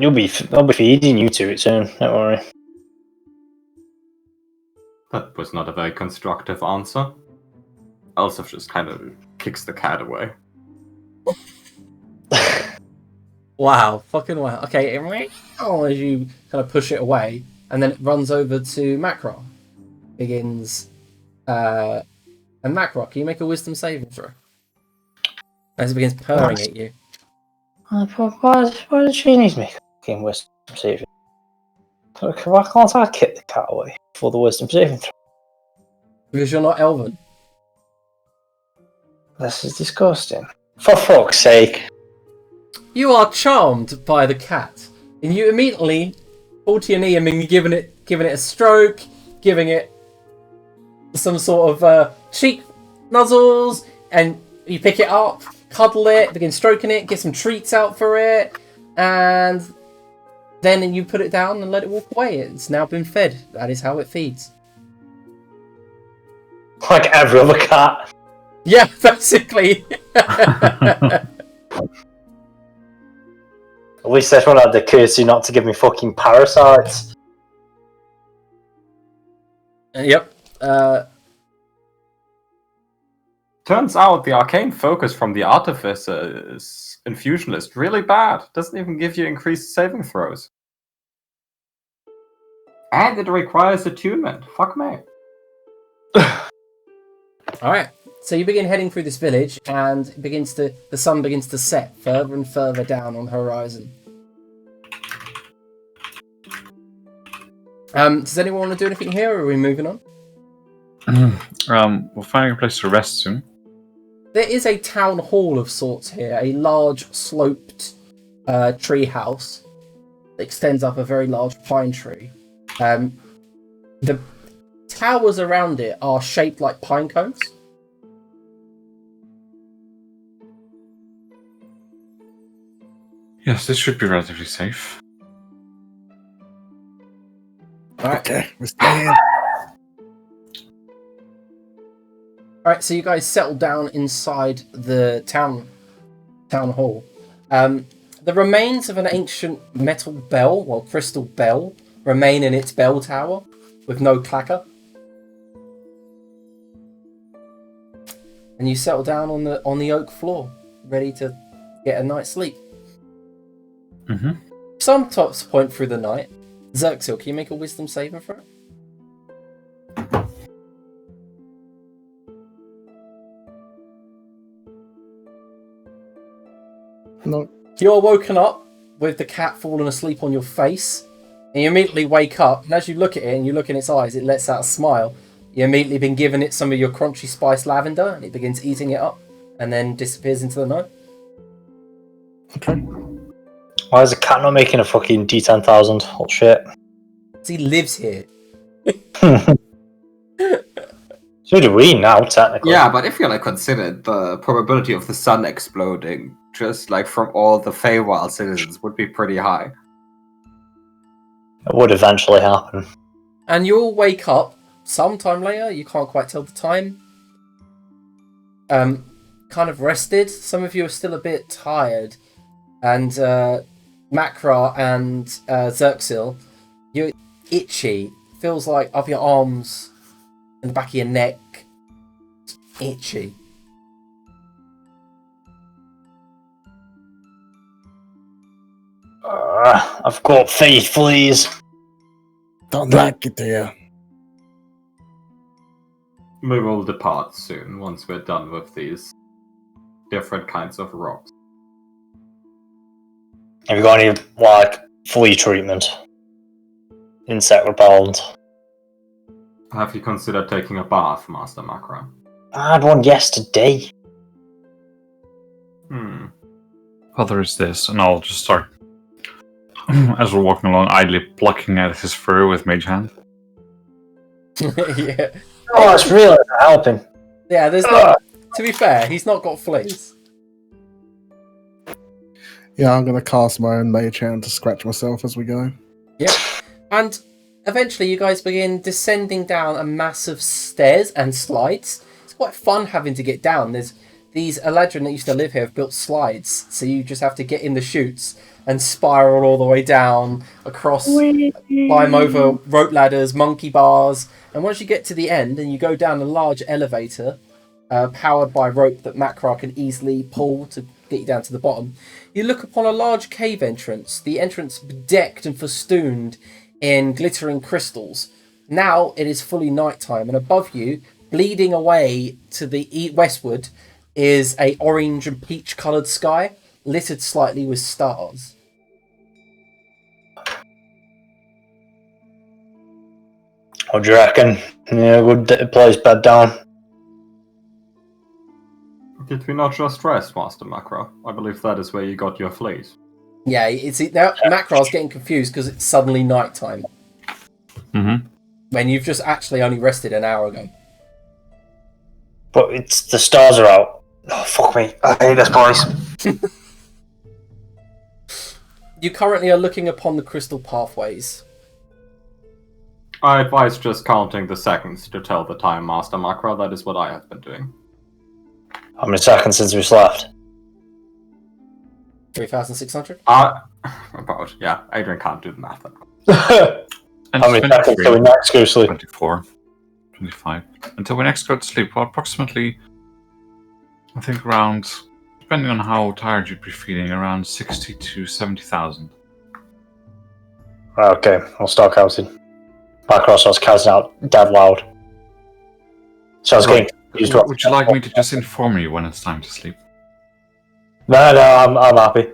I'll be feeding you to it soon, don't worry. That was not a very constructive answer. Elsif just kind of kicks the cat away. Wow, fucking wow. Okay, as you kind of push it away, and then it runs over to Macro. Begins, and Macro, can you make a wisdom saving throw? As it begins purring at you. Why does she need me fucking wisdom saving? Why can't I kick the cat away for the wisdom saving throw? Because you're not Elven. This is disgusting. For fuck's sake. You are charmed by the cat, and you immediately fall to your knee and begin giving it a stroke, giving it some sort of cheek nuzzles, and you pick it up, cuddle it, begin stroking it, get some treats out for it, and then you put it down and let it walk away. It's now been fed. That is how it feeds. Like every other cat. Yeah, basically. At least this one had the courtesy not to give me fucking parasites. Yep. Turns out the arcane focus from the Artificer's infusion is really bad. Doesn't even give you increased saving throws. And it requires attunement. Fuck me. Alright. So you begin heading through this village, and the sun begins to set further and further down on the horizon. Does anyone want to do anything here, or are we moving on? We're finding a place to rest soon. There is a town hall of sorts here, a large sloped tree house that extends up a very large pine tree. The towers around it are shaped like pine cones. Yes, this should be relatively safe. Okay, we're staying. Alright, so you guys settle down inside the town hall. The remains of an ancient metal bell, well, crystal bell, remain in its bell tower with no clacker. And you settle down on the oak floor, ready to get a night's sleep. Mm-hmm. Some point through the night, Xerxil, can you make a wisdom saving for it? No. You're woken up with the cat falling asleep on your face, and you immediately wake up, and as you look at it and you look in its eyes, it lets out a smile. You immediately been giving it some of your crunchy spiced lavender, and it begins eating it up, and then disappears into the night. Okay. Why is the cat not making a fucking D10,000? Oh shit. He lives here. So do we now, technically. Yeah, but if you consider the probability of the sun exploding, just like from all the Feywild citizens, would be pretty high. It would eventually happen. And you'll wake up sometime later, you can't quite tell the time. Kind of rested. Some of you are still a bit tired. And Makra and Xerxil, you're itchy. Feels like up your arms and the back of your neck. Itchy. I've got faith, please. Don't like it here. We will depart soon once we're done with these different kinds of rocks. Have you got any, like, flea treatment? Insect repellent? Have you considered taking a bath, Master Makra? I had one yesterday. Well, there is this, and I'll just start, as we're walking along, idly plucking at his fur with Mage Hand. Yeah. Oh, it's really not helping. Yeah, there's not. To be fair, he's not got fleas. Yeah, I'm gonna cast my own mage hand to scratch myself as we go. Yep. And eventually you guys begin descending down a massive stairs and slides. It's quite fun having to get down. There's these Eladrin that used to live here have built slides, so you just have to get in the chutes and spiral all the way down, across, climb over rope ladders, monkey bars, and once you get to the end and you go down a large elevator, powered by rope that Makra can easily pull to get you down to the bottom, you look upon a large cave entrance, the entrance bedecked and festooned in glittering crystals. Now it is fully nighttime, and above you, bleeding away to the westward, is a orange and peach coloured sky, littered slightly with stars. What do you reckon? Yeah, good place bed down. Did we not just rest, Master Makra? I believe that is where you got your fleas. Yeah, now Makra's getting confused because it's suddenly nighttime. Mm-hmm. When you've just actually only rested an hour ago. But it's the stars are out. Oh, fuck me. I hate this place. You currently are looking upon the crystal pathways. I advise just counting the seconds to tell the time, Master Makra. That is what I have been doing. How many seconds since we slept? 3,600? About, yeah. Adrian can't do the math. How many seconds till we next go to sleep? 24, 25. Until we next go to sleep, well, approximately, I think around, depending on how tired you'd be feeling, around 60 to 70,000. Okay, I'll start counting. Macross was counting out dead loud. So I was getting confused. Would you like me to just inform you when it's time to sleep? No, I'm happy.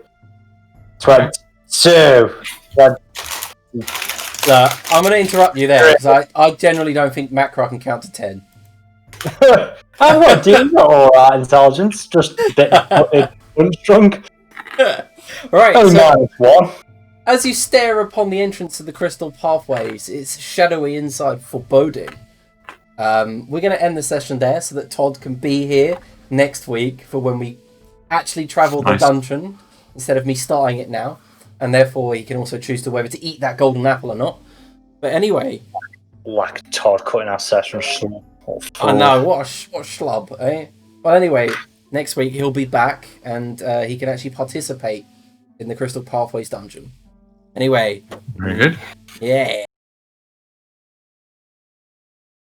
22. I'm going to interrupt you there, because I generally don't think Makra can count to 10. I'm not doing all that intelligence, just a bit unstrung. Right, Oh, so -1. as you stare upon the entrance to the crystal pathways, it's shadowy inside foreboding. We're going to end the session there so that Todd can be here next week for when we actually travel the dungeon, instead of me starting it now. And therefore he can also choose to whether to eat that golden apple or not. But anyway... Like Todd cutting our session. I know, what a schlub, eh? Well, anyway, next week he'll be back and he can actually participate in the Crystal Pathways dungeon. Anyway. Very good. Yeah.